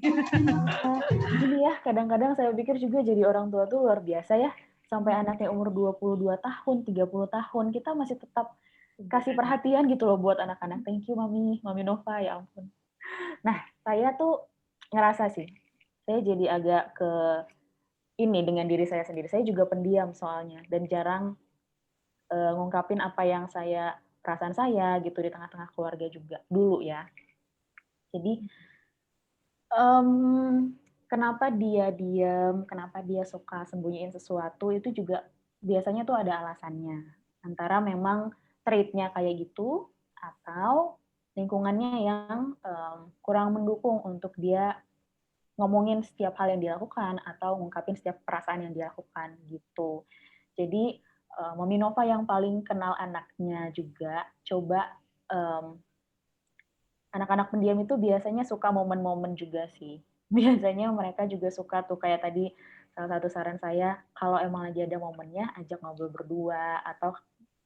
Gini ya, kadang-kadang saya pikir juga jadi orang tua tuh luar biasa ya. Sampai anaknya umur 22 tahun, 30 tahun, kita masih tetap kasih perhatian gitu loh buat anak-anak. Thank you, Mami Nova, ya ampun. Nah, saya tuh ngerasa sih, saya jadi agak ke ini dengan diri saya sendiri. Saya juga pendiam soalnya, dan jarang ngungkapin apa yang perasaan saya gitu di tengah-tengah keluarga juga dulu ya. Jadi kenapa dia diam, kenapa dia suka sembunyiin sesuatu itu juga biasanya tuh ada alasannya. Antara memang trait-nya kayak gitu atau lingkungannya yang kurang mendukung untuk dia ngomongin setiap hal yang dilakukan atau ngungkapin setiap perasaan yang dilakukan gitu. Jadi Mami Nova yang paling kenal anaknya juga, coba anak-anak pendiam itu biasanya suka momen-momen juga sih. Biasanya mereka juga suka tuh kayak tadi salah satu saran saya, kalau emang lagi ada momennya, ajak ngobrol berdua atau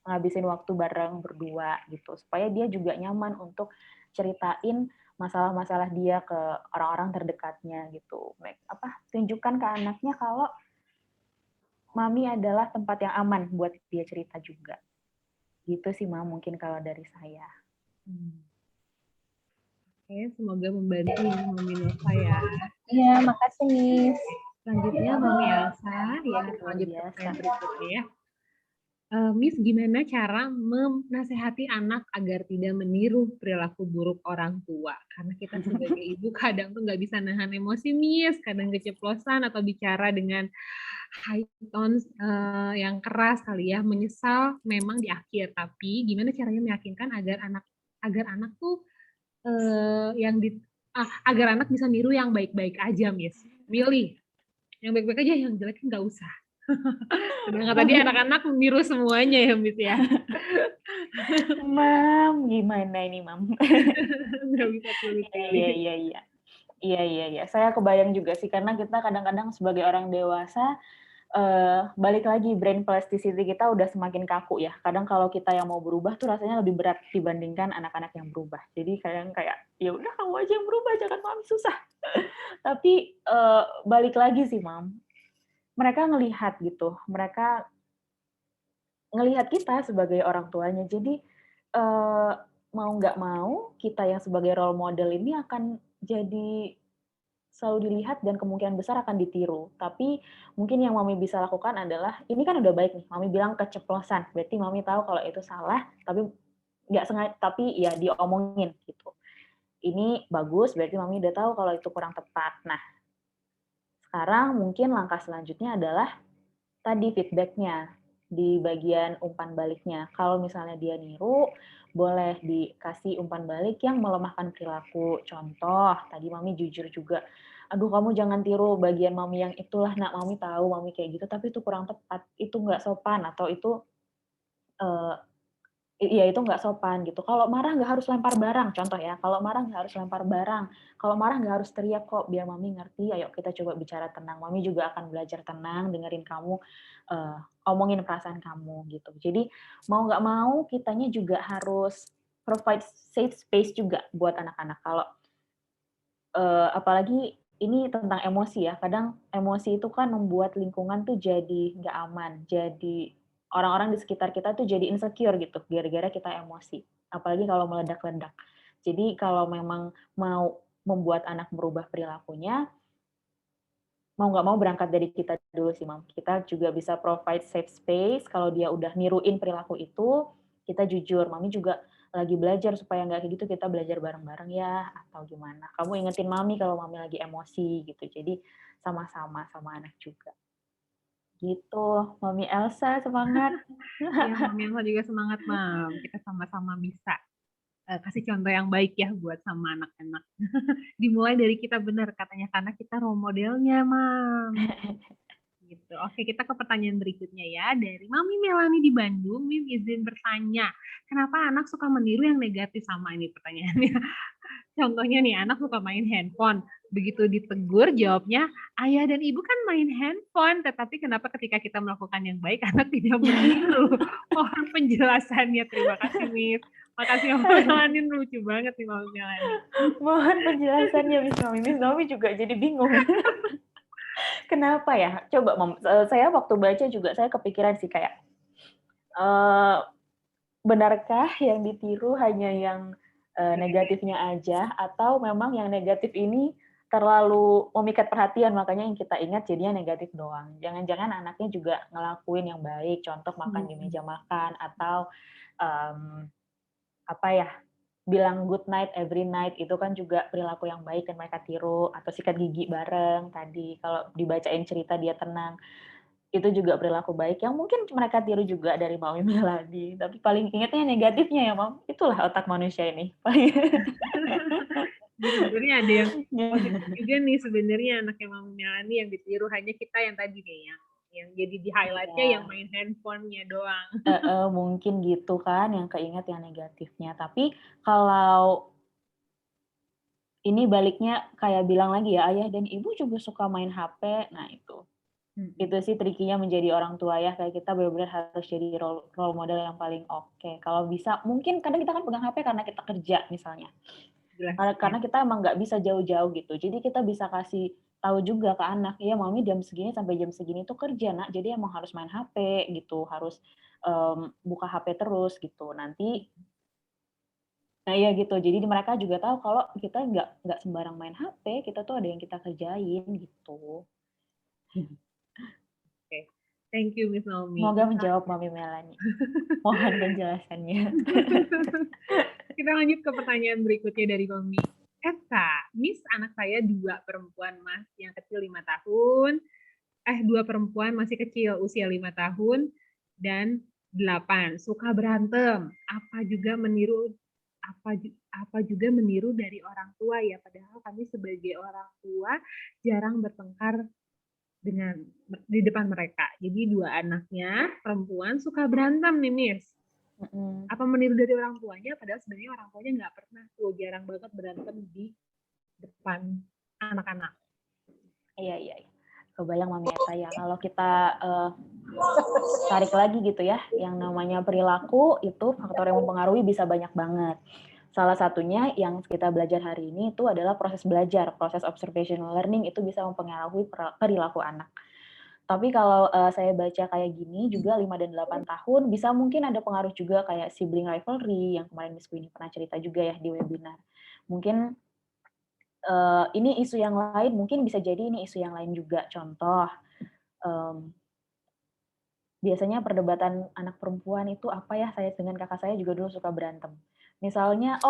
ngabisin waktu bareng berdua gitu, supaya dia juga nyaman untuk ceritain masalah-masalah dia ke orang-orang terdekatnya gitu. Tunjukkan ke anaknya kalau Mami adalah tempat yang aman buat dia cerita juga. Gitu sih, Mam, mungkin kalau dari saya. Oke, semoga membantu ya Mami Nova ya. Iya, makasih Miss. Selanjutnya Mami Elsa, ya Luar lanjut ke biasa. pertanyaan berikutnya ya. Miss, gimana cara menasehati anak agar tidak meniru perilaku buruk orang tua? Karena kita sebagai ibu kadang tuh nggak bisa nahan emosi, Miss. Kadang keceplosan atau bicara dengan high tone yang keras kali ya. Menyesal memang di akhir. Tapi gimana caranya meyakinkan agar anak tuh agar anak bisa niru yang baik-baik aja, Miss. Milih yang baik-baik aja, yang jelek nggak usah. Sedangkan tadi anak-anak niru semuanya ya, Miss ya. Mam, gimana ini Mam? Nggak bisa pilih-pilih. Iya. Saya kebayang juga sih, karena kita kadang-kadang sebagai orang dewasa, balik lagi brain plasticity kita udah semakin kaku ya. Kadang kalau kita yang mau berubah tuh rasanya lebih berat dibandingkan anak-anak yang berubah. Jadi kayak ya udah kamu aja yang berubah, jangan Mami susah. Tapi balik lagi sih Mam, mereka ngelihat gitu, mereka ngelihat kita sebagai orang tuanya. Jadi mau nggak mau kita yang sebagai role model ini akan jadi selalu dilihat dan kemungkinan besar akan ditiru. Tapi mungkin yang Mami bisa lakukan adalah, ini kan udah baik nih, Mami bilang keceplosan, berarti Mami tahu kalau itu salah, tapi nggak sengaja, tapi ya diomongin gitu. Ini bagus, berarti Mami udah tahu kalau itu kurang tepat. Nah, sekarang mungkin langkah selanjutnya adalah tadi feedback-nya di bagian umpan baliknya. Kalau misalnya dia niru, boleh dikasih umpan balik yang melemahkan perilaku. Contoh, tadi Mami jujur juga, aduh kamu jangan tiru bagian Mami yang itulah nak, Mami tahu Mami kayak gitu, tapi itu kurang tepat, itu nggak sopan, atau itu iya itu nggak sopan gitu. Kalau marah nggak harus lempar barang, contoh ya. Kalau marah nggak harus lempar barang. Kalau marah nggak harus teriak kok, biar Mami ngerti. Ayo kita coba bicara tenang. Mami juga akan belajar tenang, dengerin kamu, omongin perasaan kamu gitu. Jadi mau nggak mau kitanya juga harus provide safe space juga buat anak-anak. Kalau apalagi ini tentang emosi ya. Kadang emosi itu kan membuat lingkungan tuh jadi nggak aman. Jadi orang-orang di sekitar kita tuh jadi insecure gitu, gara-gara kita emosi. Apalagi kalau meledak-ledak. Jadi kalau memang mau membuat anak berubah perilakunya, mau nggak mau berangkat dari kita dulu sih, Mam. Kita juga bisa provide safe space. Kalau dia udah niruin perilaku itu, kita jujur. Mami juga lagi belajar supaya nggak kayak gitu, kita belajar bareng-bareng ya, atau gimana. Kamu ingetin Mami kalau Mami lagi emosi gitu. Jadi sama-sama sama anak juga. Gitu, Mami Elsa semangat. Ya, Mami Elsa juga semangat, Mam. Kita sama-sama bisa kasih contoh yang baik ya buat sama anak-anak. Dimulai dari kita, benar katanya, karena kita role modelnya, Mam. Gitu. Oke, kita ke pertanyaan berikutnya ya. Dari Mami Melani di Bandung, Mim izin bertanya, kenapa anak suka meniru yang negatif? Sama ini pertanyaannya. Contohnya nih, anak suka main handphone. Begitu ditegur, jawabnya, ayah dan ibu kan main handphone, tetapi kenapa ketika kita melakukan yang baik, anak tidak meniru? Mohon penjelasannya. Terima kasih, Miss. Makasih, Mami Melani. Lucu banget nih, Mami Melani. Mohon penjelasannya, Miss Mami. Miss Mami juga jadi bingung. Kenapa ya? Coba, Mam. Saya waktu baca juga, saya kepikiran sih kayak, benarkah yang ditiru hanya yang negatifnya aja, atau memang yang negatif ini terlalu memikat perhatian, makanya yang kita ingat jadinya negatif doang. Jangan-jangan anaknya juga ngelakuin yang baik, contoh makan di meja makan, atau apa ya, bilang good night every night, itu kan juga perilaku yang baik dan mereka tiru, atau sikat gigi bareng tadi, kalau dibacain cerita dia tenang. Itu juga perilaku baik yang mungkin mereka tiru juga dari Mami Melani. Tapi paling ingatnya negatifnya ya, Mam. Itulah otak manusia ini. Sebenarnya ada yang positif juga nih sebenarnya anaknya Mami Melani yang ditiru, hanya kita yang tadi deh yang jadi di highlightnya yang main handphonenya doang. Mungkin gitu kan, yang keinget yang negatifnya. Tapi kalau ini baliknya kayak bilang lagi ya, ayah dan ibu juga suka main HP. Nah itu sih trikinya menjadi orang tua ya, kayak kita benar-benar harus jadi role model yang paling oke. Kalau bisa, mungkin kadang kita kan pegang HP karena kita kerja misalnya. Karena kita emang nggak bisa jauh-jauh gitu. Jadi kita bisa kasih tahu juga ke anak, ya Mami jam segini sampai jam segini tuh kerja nak, jadi emang harus main HP gitu, harus buka HP terus gitu. Nanti Nah iya gitu, jadi mereka juga tahu kalau kita nggak sembarang main HP, kita tuh ada yang kita kerjain gitu. Oke, thank you Miss Naomi. Semoga menjawab Mami Melani. Mohon penjelasannya. Kita lanjut ke pertanyaan berikutnya dari Mami Eka. Miss, anak saya 2 perempuan Mas, yang kecil 5 tahun, 2 perempuan masih kecil, usia 5 tahun, dan 8. Suka berantem. Apa juga meniru dari orang tua ya, padahal kami sebagai orang tua jarang bertengkar di depan mereka. Jadi 2 anaknya perempuan suka berantem nih, Miss. Apa meniru dari orang tuanya, padahal sebenarnya orang tuanya nggak pernah tuh, jarang banget berantem di depan anak-anak. Iya. Kebayang Mami Eka ya, kalau kita tarik lagi gitu ya, yang namanya perilaku itu faktor yang mempengaruhi bisa banyak banget. Salah satunya yang kita belajar hari ini itu adalah proses belajar, proses observational learning itu bisa mempengaruhi perilaku anak. Tapi kalau saya baca kayak gini juga 5 dan 8 tahun bisa mungkin ada pengaruh juga kayak sibling rivalry yang kemarin Miss Queenie pernah cerita juga ya di webinar. Mungkin ini isu yang lain, mungkin bisa jadi ini isu yang lain juga. Contoh, biasanya perdebatan anak perempuan itu apa ya, saya dengan kakak saya juga dulu suka berantem. Misalnya,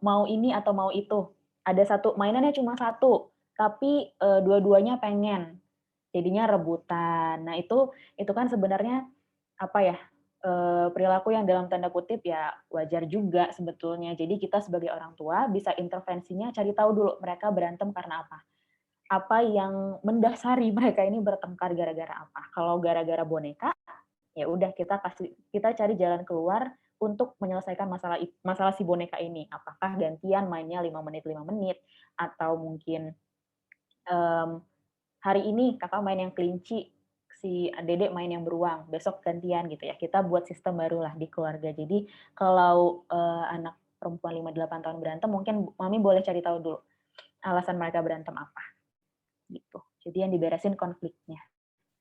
mau ini atau mau itu. Ada satu, mainannya cuma satu, tapi dua-duanya pengen. Jadinya rebutan. Nah itu kan sebenarnya apa ya, perilaku yang dalam tanda kutip ya wajar juga sebetulnya. Jadi kita sebagai orang tua bisa intervensinya cari tahu dulu mereka berantem karena apa. Apa yang mendasari mereka ini bertengkar gara-gara apa. Kalau gara-gara boneka, ya udah kita cari jalan keluar untuk menyelesaikan masalah si boneka ini. Apakah gantian mainnya 5 menit, atau mungkin hari ini kakak main yang kelinci, si dedek main yang beruang, besok gantian gitu ya. Kita buat sistem barulah di keluarga. Jadi kalau anak perempuan 5-8 tahun berantem, mungkin Mami boleh cari tahu dulu alasan mereka berantem apa. Gitu. Jadi yang diberesin konfliknya.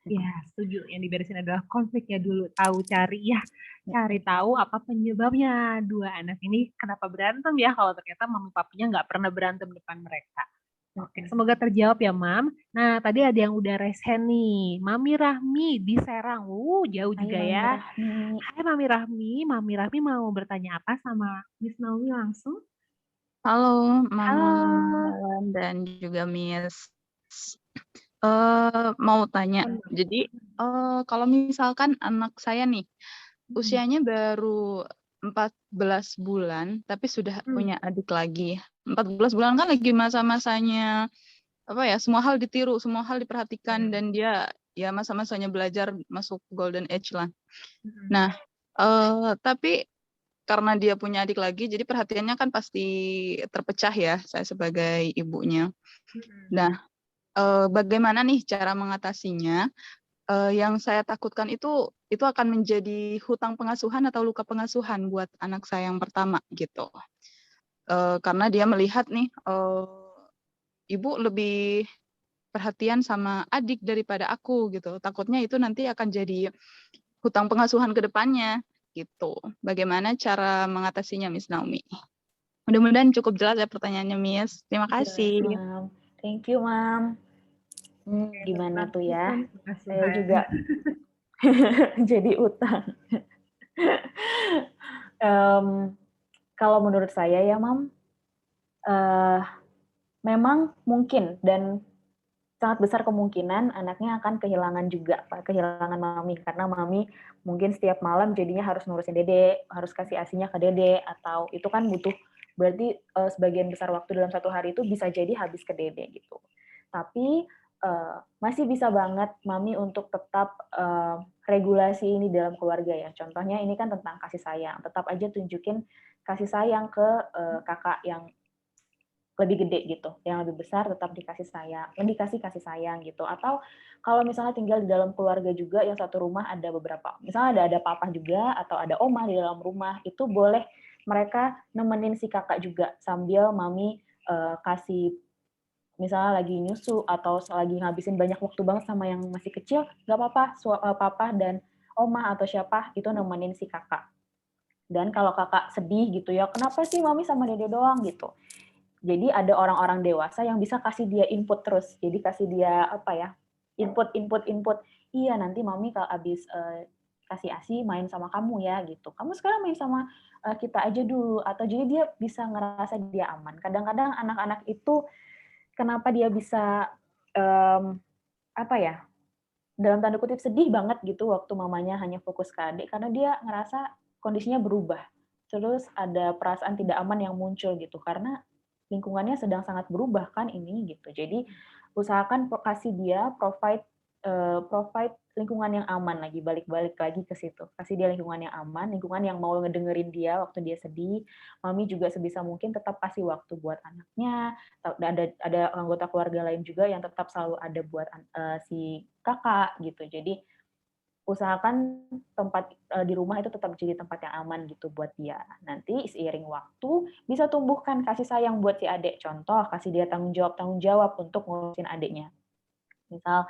Ya, setuju. Yang diberesin adalah konfliknya dulu. Cari tahu apa penyebabnya 2 anak ini kenapa berantem ya, kalau ternyata mami papinya nggak pernah berantem depan mereka. Oke, semoga terjawab ya, Mam. Nah, tadi ada yang udah raise hand nih. Mami Rahmi di Serang. Jauh juga ya. Hai Mami Rahmi. Mami Rahmi mau bertanya apa sama Miss Naomi langsung? Halo, Mama Halo. Melan dan juga Miss. Mau tanya, jadi kalau misalkan anak saya nih, usianya baru 14 bulan, tapi sudah punya adik lagi. 14 bulan kan lagi masa-masanya, apa ya, semua hal ditiru, semua hal diperhatikan, dan dia ya masa-masanya belajar masuk golden age lah. Nah, tapi karena dia punya adik lagi, jadi perhatiannya kan pasti terpecah ya, saya sebagai ibunya. Nah, bagaimana nih cara mengatasinya? Yang saya takutkan itu akan menjadi hutang pengasuhan atau luka pengasuhan buat anak saya yang pertama gitu. Karena dia melihat nih, ibu lebih perhatian sama adik daripada aku gitu. Takutnya itu nanti akan jadi hutang pengasuhan ke depannya gitu. Bagaimana cara mengatasinya, Miss Naomi? Mudah-mudahan cukup jelas ya pertanyaannya, Miss. Terima kasih. Jelas, Thank you, Mam. Gimana tuh ya? Saya juga jadi utang. Kalau menurut saya ya, Mam, memang mungkin dan sangat besar kemungkinan anaknya akan kehilangan Mami, karena Mami mungkin setiap malam jadinya harus ngurusin Dede, harus kasih asinya ke Dede, atau itu kan butuh, berarti sebagian besar waktu dalam satu hari itu bisa jadi habis ke Dede gitu. Tapi masih bisa banget Mami untuk tetap regulasi ini dalam keluarga ya. Contohnya ini kan tentang kasih sayang, tetap aja tunjukin kasih sayang ke kakak yang lebih gede gitu, yang lebih besar tetap dikasih kasih sayang gitu. Atau kalau misalnya tinggal di dalam keluarga juga yang satu rumah ada beberapa, misalnya ada papa juga atau ada oma di dalam rumah, itu boleh mereka nemenin si kakak juga sambil Mami kasih, misalnya lagi nyusu atau lagi ngabisin banyak waktu banget sama yang masih kecil, nggak apa-apa, papa dan oma atau siapa itu nemenin si kakak. Dan kalau kakak sedih gitu ya, kenapa sih mami sama dede doang gitu. Jadi ada orang-orang dewasa yang bisa kasih dia input terus. Jadi kasih dia apa ya, input. Iya nanti mami kalau abis kasih ASI main sama kamu ya gitu. Kamu sekarang main sama kita aja dulu. Atau jadi dia bisa ngerasa dia aman. Kadang-kadang anak-anak itu kenapa dia bisa apa ya, dalam tanda kutip sedih banget gitu waktu mamanya hanya fokus ke adik karena dia ngerasa kondisinya berubah. Terus ada perasaan tidak aman yang muncul gitu karena lingkungannya sedang sangat berubah kan ini gitu. Jadi usahakan kasih dia provide lingkungan yang aman lagi, balik-balik lagi ke situ. Kasih dia lingkungan yang aman, lingkungan yang mau ngedengerin dia waktu dia sedih. Mami juga sebisa mungkin tetap kasih waktu buat anaknya. Ada anggota keluarga lain juga yang tetap selalu ada buat si kakak gitu. Jadi usahakan tempat di rumah itu tetap jadi tempat yang aman gitu buat dia. Nanti seiring waktu bisa tumbuhkan kasih sayang buat si adik. Contoh, kasih dia tanggung jawab untuk ngurusin adiknya. Misal,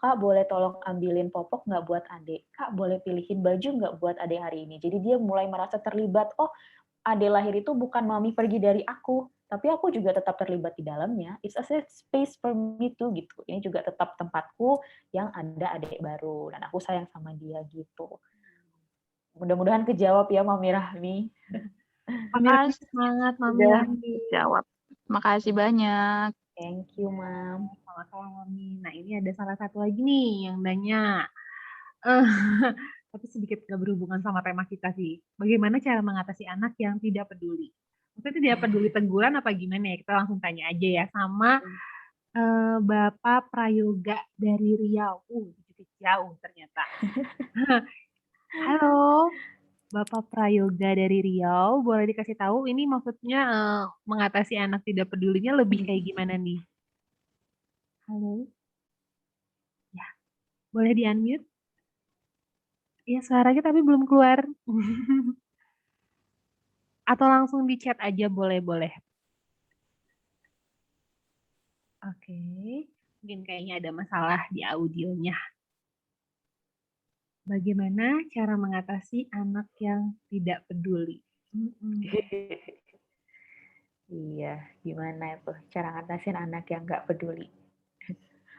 Kak boleh tolong ambilin popok nggak buat adik? Kak boleh pilihin baju nggak buat adik hari ini? Jadi dia mulai merasa terlibat, oh adik lahir itu bukan mami pergi dari aku, tapi aku juga tetap terlibat di dalamnya. It's a safe space for me too gitu. Ini juga tetap tempatku yang ada adik baru dan aku sayang sama dia gitu. Mudah-mudahan kejawab ya Mami Rahmi. Mami Rahmi semangat, Mami Udah Rahmi. jawab. Makasih banyak. Thank you, Mam. Sama-sama, Mami. Nah, ini ada salah satu lagi nih yang nanya. Tapi sedikit gak berhubungan sama tema kita sih. Bagaimana cara mengatasi anak yang tidak peduli? Maksudnya tidak peduli teguran apa gimana ya? Kita langsung tanya aja ya sama Bapak Prayoga dari Riau. Cukup jauh ternyata. Halo, Bapak Prayoga dari Riau. Boleh dikasih tahu ini maksudnya mengatasi anak tidak pedulinya lebih kayak gimana nih? Halo? Ya, boleh di-unmute? Ya, suaranya tapi belum keluar. Atau langsung di chat aja boleh-boleh. Oke, mungkin kayaknya ada masalah di audionya. Bagaimana cara mengatasi anak yang tidak peduli? Iya, gimana itu cara ngatasin anak yang nggak peduli?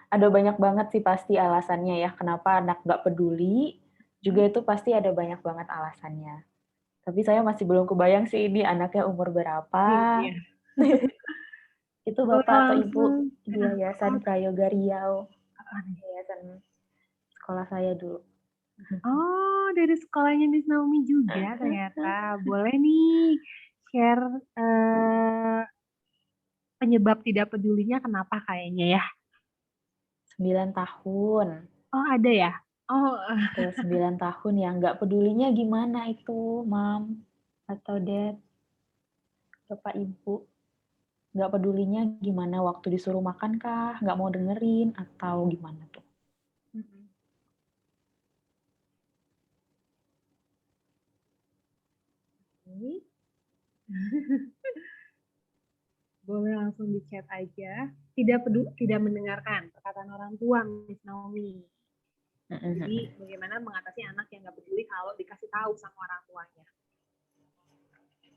Ada banyak banget sih pasti alasannya ya, kenapa anak nggak peduli, juga itu pasti ada banyak banget alasannya. Tapi saya masih belum kebayang sih ini anaknya umur berapa. Iya. Itu Bapak atau Ibu di Yayasan Prayoga Riau. Yayasan sekolah saya dulu. Oh, dari sekolahnya Miss Naomi juga ternyata. Boleh nih share penyebab tidak pedulinya kenapa kayaknya ya? 9 tahun. Oh, ada ya? Oh, 9 tahun yang nggak pedulinya gimana itu, Mam? Atau Dad? Bapak Ibu? Nggak pedulinya gimana? Waktu disuruh makan kah? Nggak mau dengerin? Atau gimana tuh? boleh langsung di chat aja. Tidak mendengarkan perkataan orang tua, Miss Naomi. Jadi bagaimana mengatasi anak yang nggak peduli kalau dikasih tahu sama orang tuanya?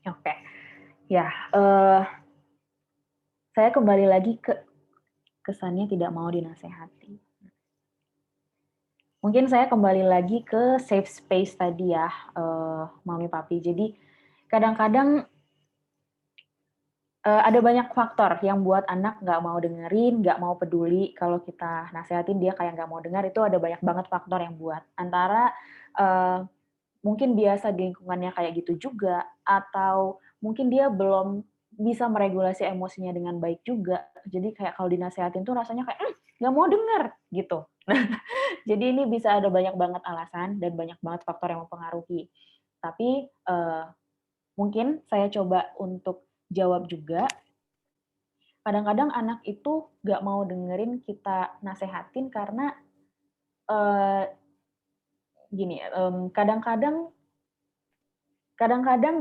Oke, ya. Saya kembali lagi ke kesannya tidak mau dinasehati. Mungkin saya kembali lagi ke safe space tadi ya, Mami Papi. Jadi kadang-kadang ada banyak faktor yang buat anak nggak mau dengerin, nggak mau peduli. Kalau kita nasehatin dia kayak nggak mau dengar, itu ada banyak banget faktor yang buat. Antara mungkin biasa di lingkungannya kayak gitu juga, atau mungkin dia belum bisa meregulasi emosinya dengan baik juga. Jadi kayak kalau dinasehatin tuh rasanya kayak nggak mau denger gitu. Jadi ini bisa ada banyak banget alasan dan banyak banget faktor yang mempengaruhi. Tapi mungkin saya coba untuk jawab juga. Kadang-kadang anak itu nggak mau dengerin kita nasehatin karena gini, kadang-kadang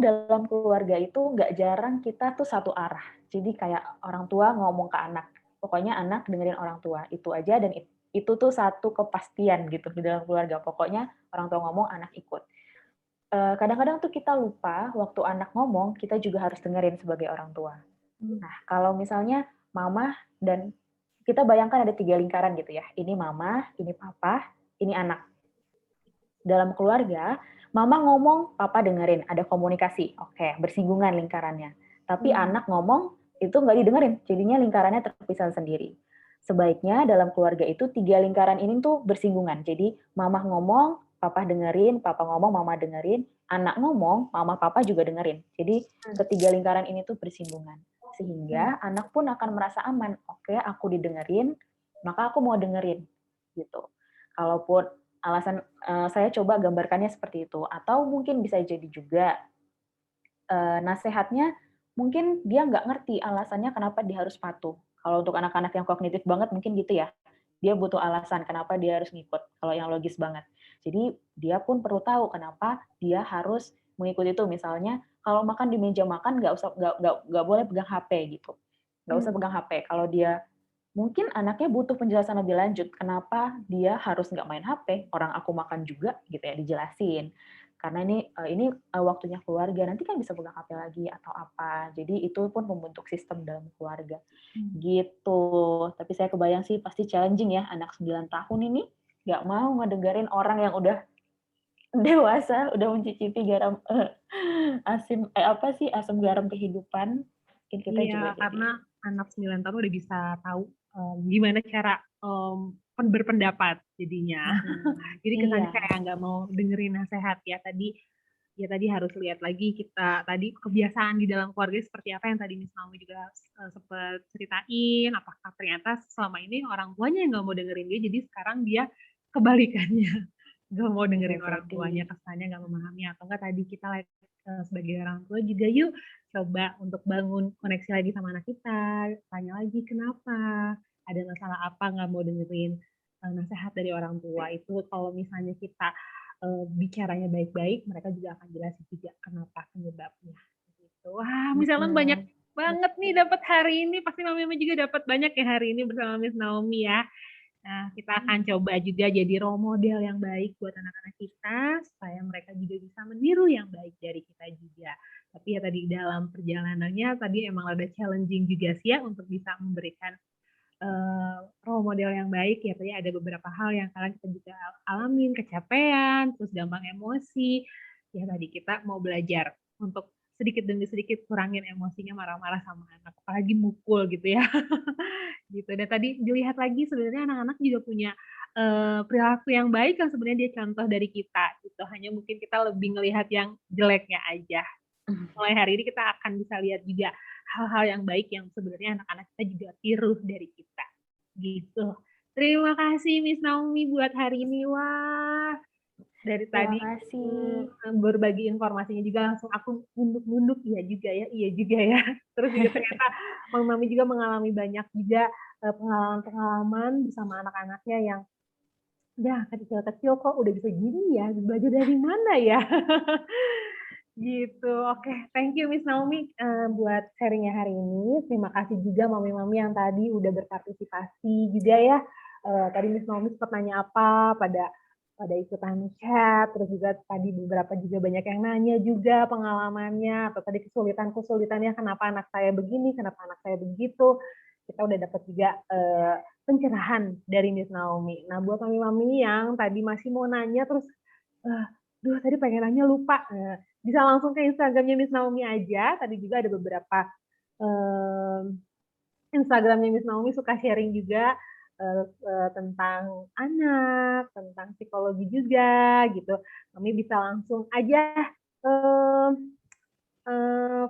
dalam keluarga itu nggak jarang kita tuh satu arah. Jadi kayak orang tua ngomong ke anak, pokoknya anak dengerin orang tua, itu aja dan itu tuh satu kepastian gitu di dalam keluarga. Pokoknya orang tua ngomong, anak ikut. kadang-kadang tuh kita lupa waktu anak ngomong, kita juga harus dengerin sebagai orang tua. Nah, kalau misalnya mama dan kita bayangkan ada 3 lingkaran gitu ya. Ini mama, ini papa, ini anak. Dalam keluarga, mama ngomong, papa dengerin, ada komunikasi. Oke, bersinggungan lingkarannya. Tapi anak ngomong, itu nggak didengerin, jadinya lingkarannya terpisah sendiri. Sebaiknya dalam keluarga itu 3 lingkaran ini tuh bersinggungan. Jadi mama ngomong, papa dengerin, papa ngomong, mama dengerin, anak ngomong, mama papa juga dengerin. Jadi ketiga lingkaran ini tuh bersinggungan. Sehingga anak pun akan merasa aman. Oke, aku didengerin, maka aku mau dengerin. Gitu. Kalaupun alasan saya coba gambarkannya seperti itu. Atau mungkin bisa jadi juga nasihatnya mungkin dia nggak ngerti alasannya kenapa dia harus patuh. Kalau untuk anak-anak yang kognitif banget mungkin gitu ya. Dia butuh alasan kenapa dia harus ngikut. Kalau yang logis banget. Jadi dia pun perlu tahu kenapa dia harus mengikuti itu. Misalnya kalau makan di meja makan nggak boleh pegang HP gitu. Nggak usah pegang HP. Kalau dia mungkin anaknya butuh penjelasan lebih lanjut kenapa dia harus nggak main HP. Orang aku makan juga gitu ya, dijelasin. Karena ini waktunya keluarga, nanti kan bisa pegang HP lagi atau apa. Jadi itu pun membentuk sistem dalam keluarga. Gitu. Tapi saya kebayang sih pasti challenging ya, anak 9 tahun ini nggak mau ngedengerin orang yang udah dewasa, udah mencicipi garam asam garam kehidupan. Mungkin kita juga Iya, karena anak 9 tahun udah bisa tahu gimana cara berpendapat jadinya. Jadi kesannya Iya. kayak nggak mau dengerin nasihat ya tadi harus lihat lagi kita tadi kebiasaan di dalam keluarga seperti apa yang tadi Miss Naomi juga sempat ceritain, apakah ternyata selama ini orang tuanya yang nggak mau dengerin dia, jadi sekarang dia kebalikannya nggak mau dengerin orang tuanya, kesannya nggak memahami, atau enggak tadi kita sebagai orang tua juga yuk coba untuk bangun koneksi lagi sama anak kita, tanya lagi kenapa, ada masalah apa nggak mau dengerin nasihat dari orang tua. Itu kalau misalnya kita bicaranya baik-baik, mereka juga akan jelasin juga kenapa penyebabnya. Gitu. Wah, Miss Ellen banyak banget nih dapat hari ini. Pasti Mami juga dapat banyak ya hari ini bersama Miss Naomi ya. Nah, kita akan coba juga jadi role model yang baik buat anak-anak kita, supaya mereka juga bisa meniru yang baik dari kita juga. Tapi ya tadi dalam perjalanannya, tadi emang ada challenging juga sih ya, untuk bisa memberikan role model yang baik ya. Tadi ada beberapa hal yang kadang kita juga alamin, kecapean, terus gampang emosi. Ya tadi kita mau belajar untuk sedikit demi sedikit kurangin emosinya marah-marah sama anak, apalagi mukul gitu ya. Gitu. Dan tadi dilihat lagi sebenarnya anak-anak juga punya perilaku yang baik yang sebenarnya dia contoh dari kita gitu. Hanya mungkin kita lebih ngelihat yang jeleknya aja. Mulai hari ini kita akan bisa lihat juga hal-hal yang baik yang sebenarnya anak-anak kita juga tiru dari kita. Gitu. Terima kasih Miss Naomi buat hari ini. Wah, dari tadi berbagi informasinya juga langsung aku nunduk-nunduk iya juga ya. Terus juga ternyata Mami juga mengalami banyak juga pengalaman-pengalaman bersama anak-anaknya yang ya kecil-kecil kok udah bisa gini ya, belajar dari mana ya. Gitu. Oke, thank you Miss Naomi buat sharingnya hari ini. Terima kasih juga mami-mami yang tadi udah berpartisipasi juga ya. Tadi Miss Naomi sempat nanya apa pada ikutan chat, terus juga tadi beberapa juga banyak yang nanya juga pengalamannya, atau tadi kesulitannya kenapa anak saya begini, kenapa anak saya begitu. Kita udah dapat juga pencerahan dari Miss Naomi. Nah, buat mami-mami yang tadi masih mau nanya terus, tadi pengen nanya lupa, bisa langsung ke Instagramnya Miss Naomi aja. Tadi juga ada beberapa Instagramnya Miss Naomi suka sharing juga tentang anak, tentang psikologi juga gitu. Kami bisa langsung aja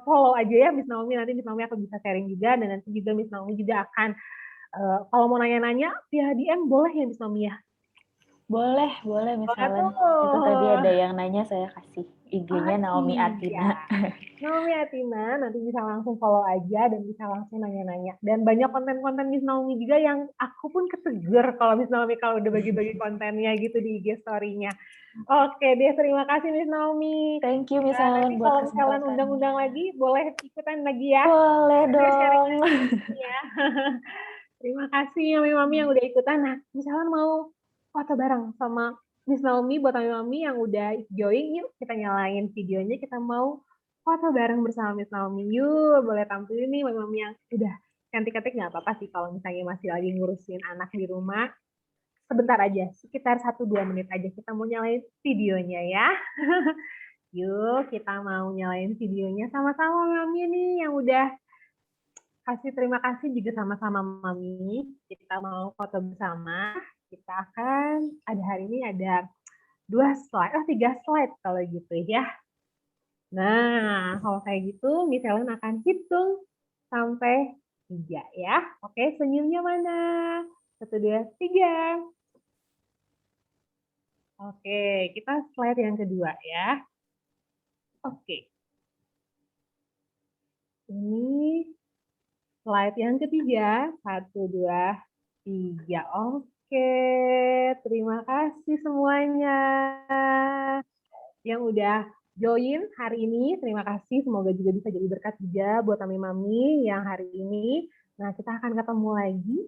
follow aja ya Miss Naomi, nanti Miss Naomi akan bisa sharing juga, dan nanti juga Miss Naomi juga akan kalau mau nanya-nanya via DM boleh ya Miss Naomi ya? Boleh misalnya. Itu tadi ada yang nanya, saya kasih IG-nya Naomi Atina. Naomi Atina, nanti bisa langsung follow aja dan bisa langsung nanya-nanya. Dan banyak konten-konten Miss Naomi juga yang aku pun keseger kalau Miss Naomi kalau udah bagi-bagi kontennya gitu di IG story-nya. Oke deh, terima kasih Miss Naomi. Thank you Miss Ellen buat kesempatan. Kalau undang-undang lagi, boleh ikutan lagi ya? Boleh dong. Ya. Terima kasih mami-mami yang udah ikutan. Nah, misalnya mau foto bareng sama Miss Naomi, buat Mami yang udah join, yuk kita nyalain videonya, kita mau foto bareng bersama Miss Naomi. Yuk, boleh tampilin nih Mami yang udah cantik-cantik, nggak apa-apa sih kalau misalnya masih lagi ngurusin anak di rumah. Sebentar aja, sekitar 1-2 menit aja kita mau nyalain videonya ya. Yuk, kita mau nyalain videonya sama-sama Mami nih yang udah kasih terima kasih juga sama-sama Mami. Kita mau foto bersama. Kita akan ada hari ini ada 3 slide kalau gitu ya. Nah, kalau kayak gitu, Miss Helen akan hitung sampai 3 ya. Oke, senyumnya mana? 1, 2, 3. Oke, kita slide yang kedua ya. Oke. Ini slide yang ketiga. 1, 2, 3. Oke, terima kasih semuanya yang udah join hari ini. Terima kasih, semoga juga bisa jadi berkat juga buat mami-mami yang hari ini. Nah, kita akan ketemu lagi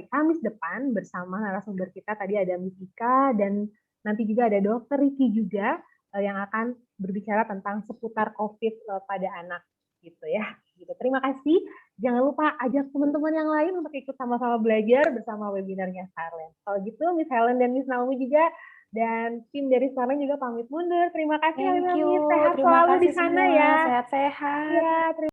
Kamis depan bersama narasumber kita. Tadi ada Miss Ika dan nanti juga ada Dr. Riki juga yang akan berbicara tentang seputar COVID pada anak gitu ya. Gitu. Terima kasih. Jangan lupa ajak teman-teman yang lain untuk ikut sama-sama belajar bersama webinarnya Starland. Kalau gitu, Miss Helen dan Miss Naomi juga dan tim dari Starland juga pamit mundur. Terima kasih, Thank you. Mami. Sehat Terima selalu kasih di sana semua. ya. Sehat-sehat. Ya, terima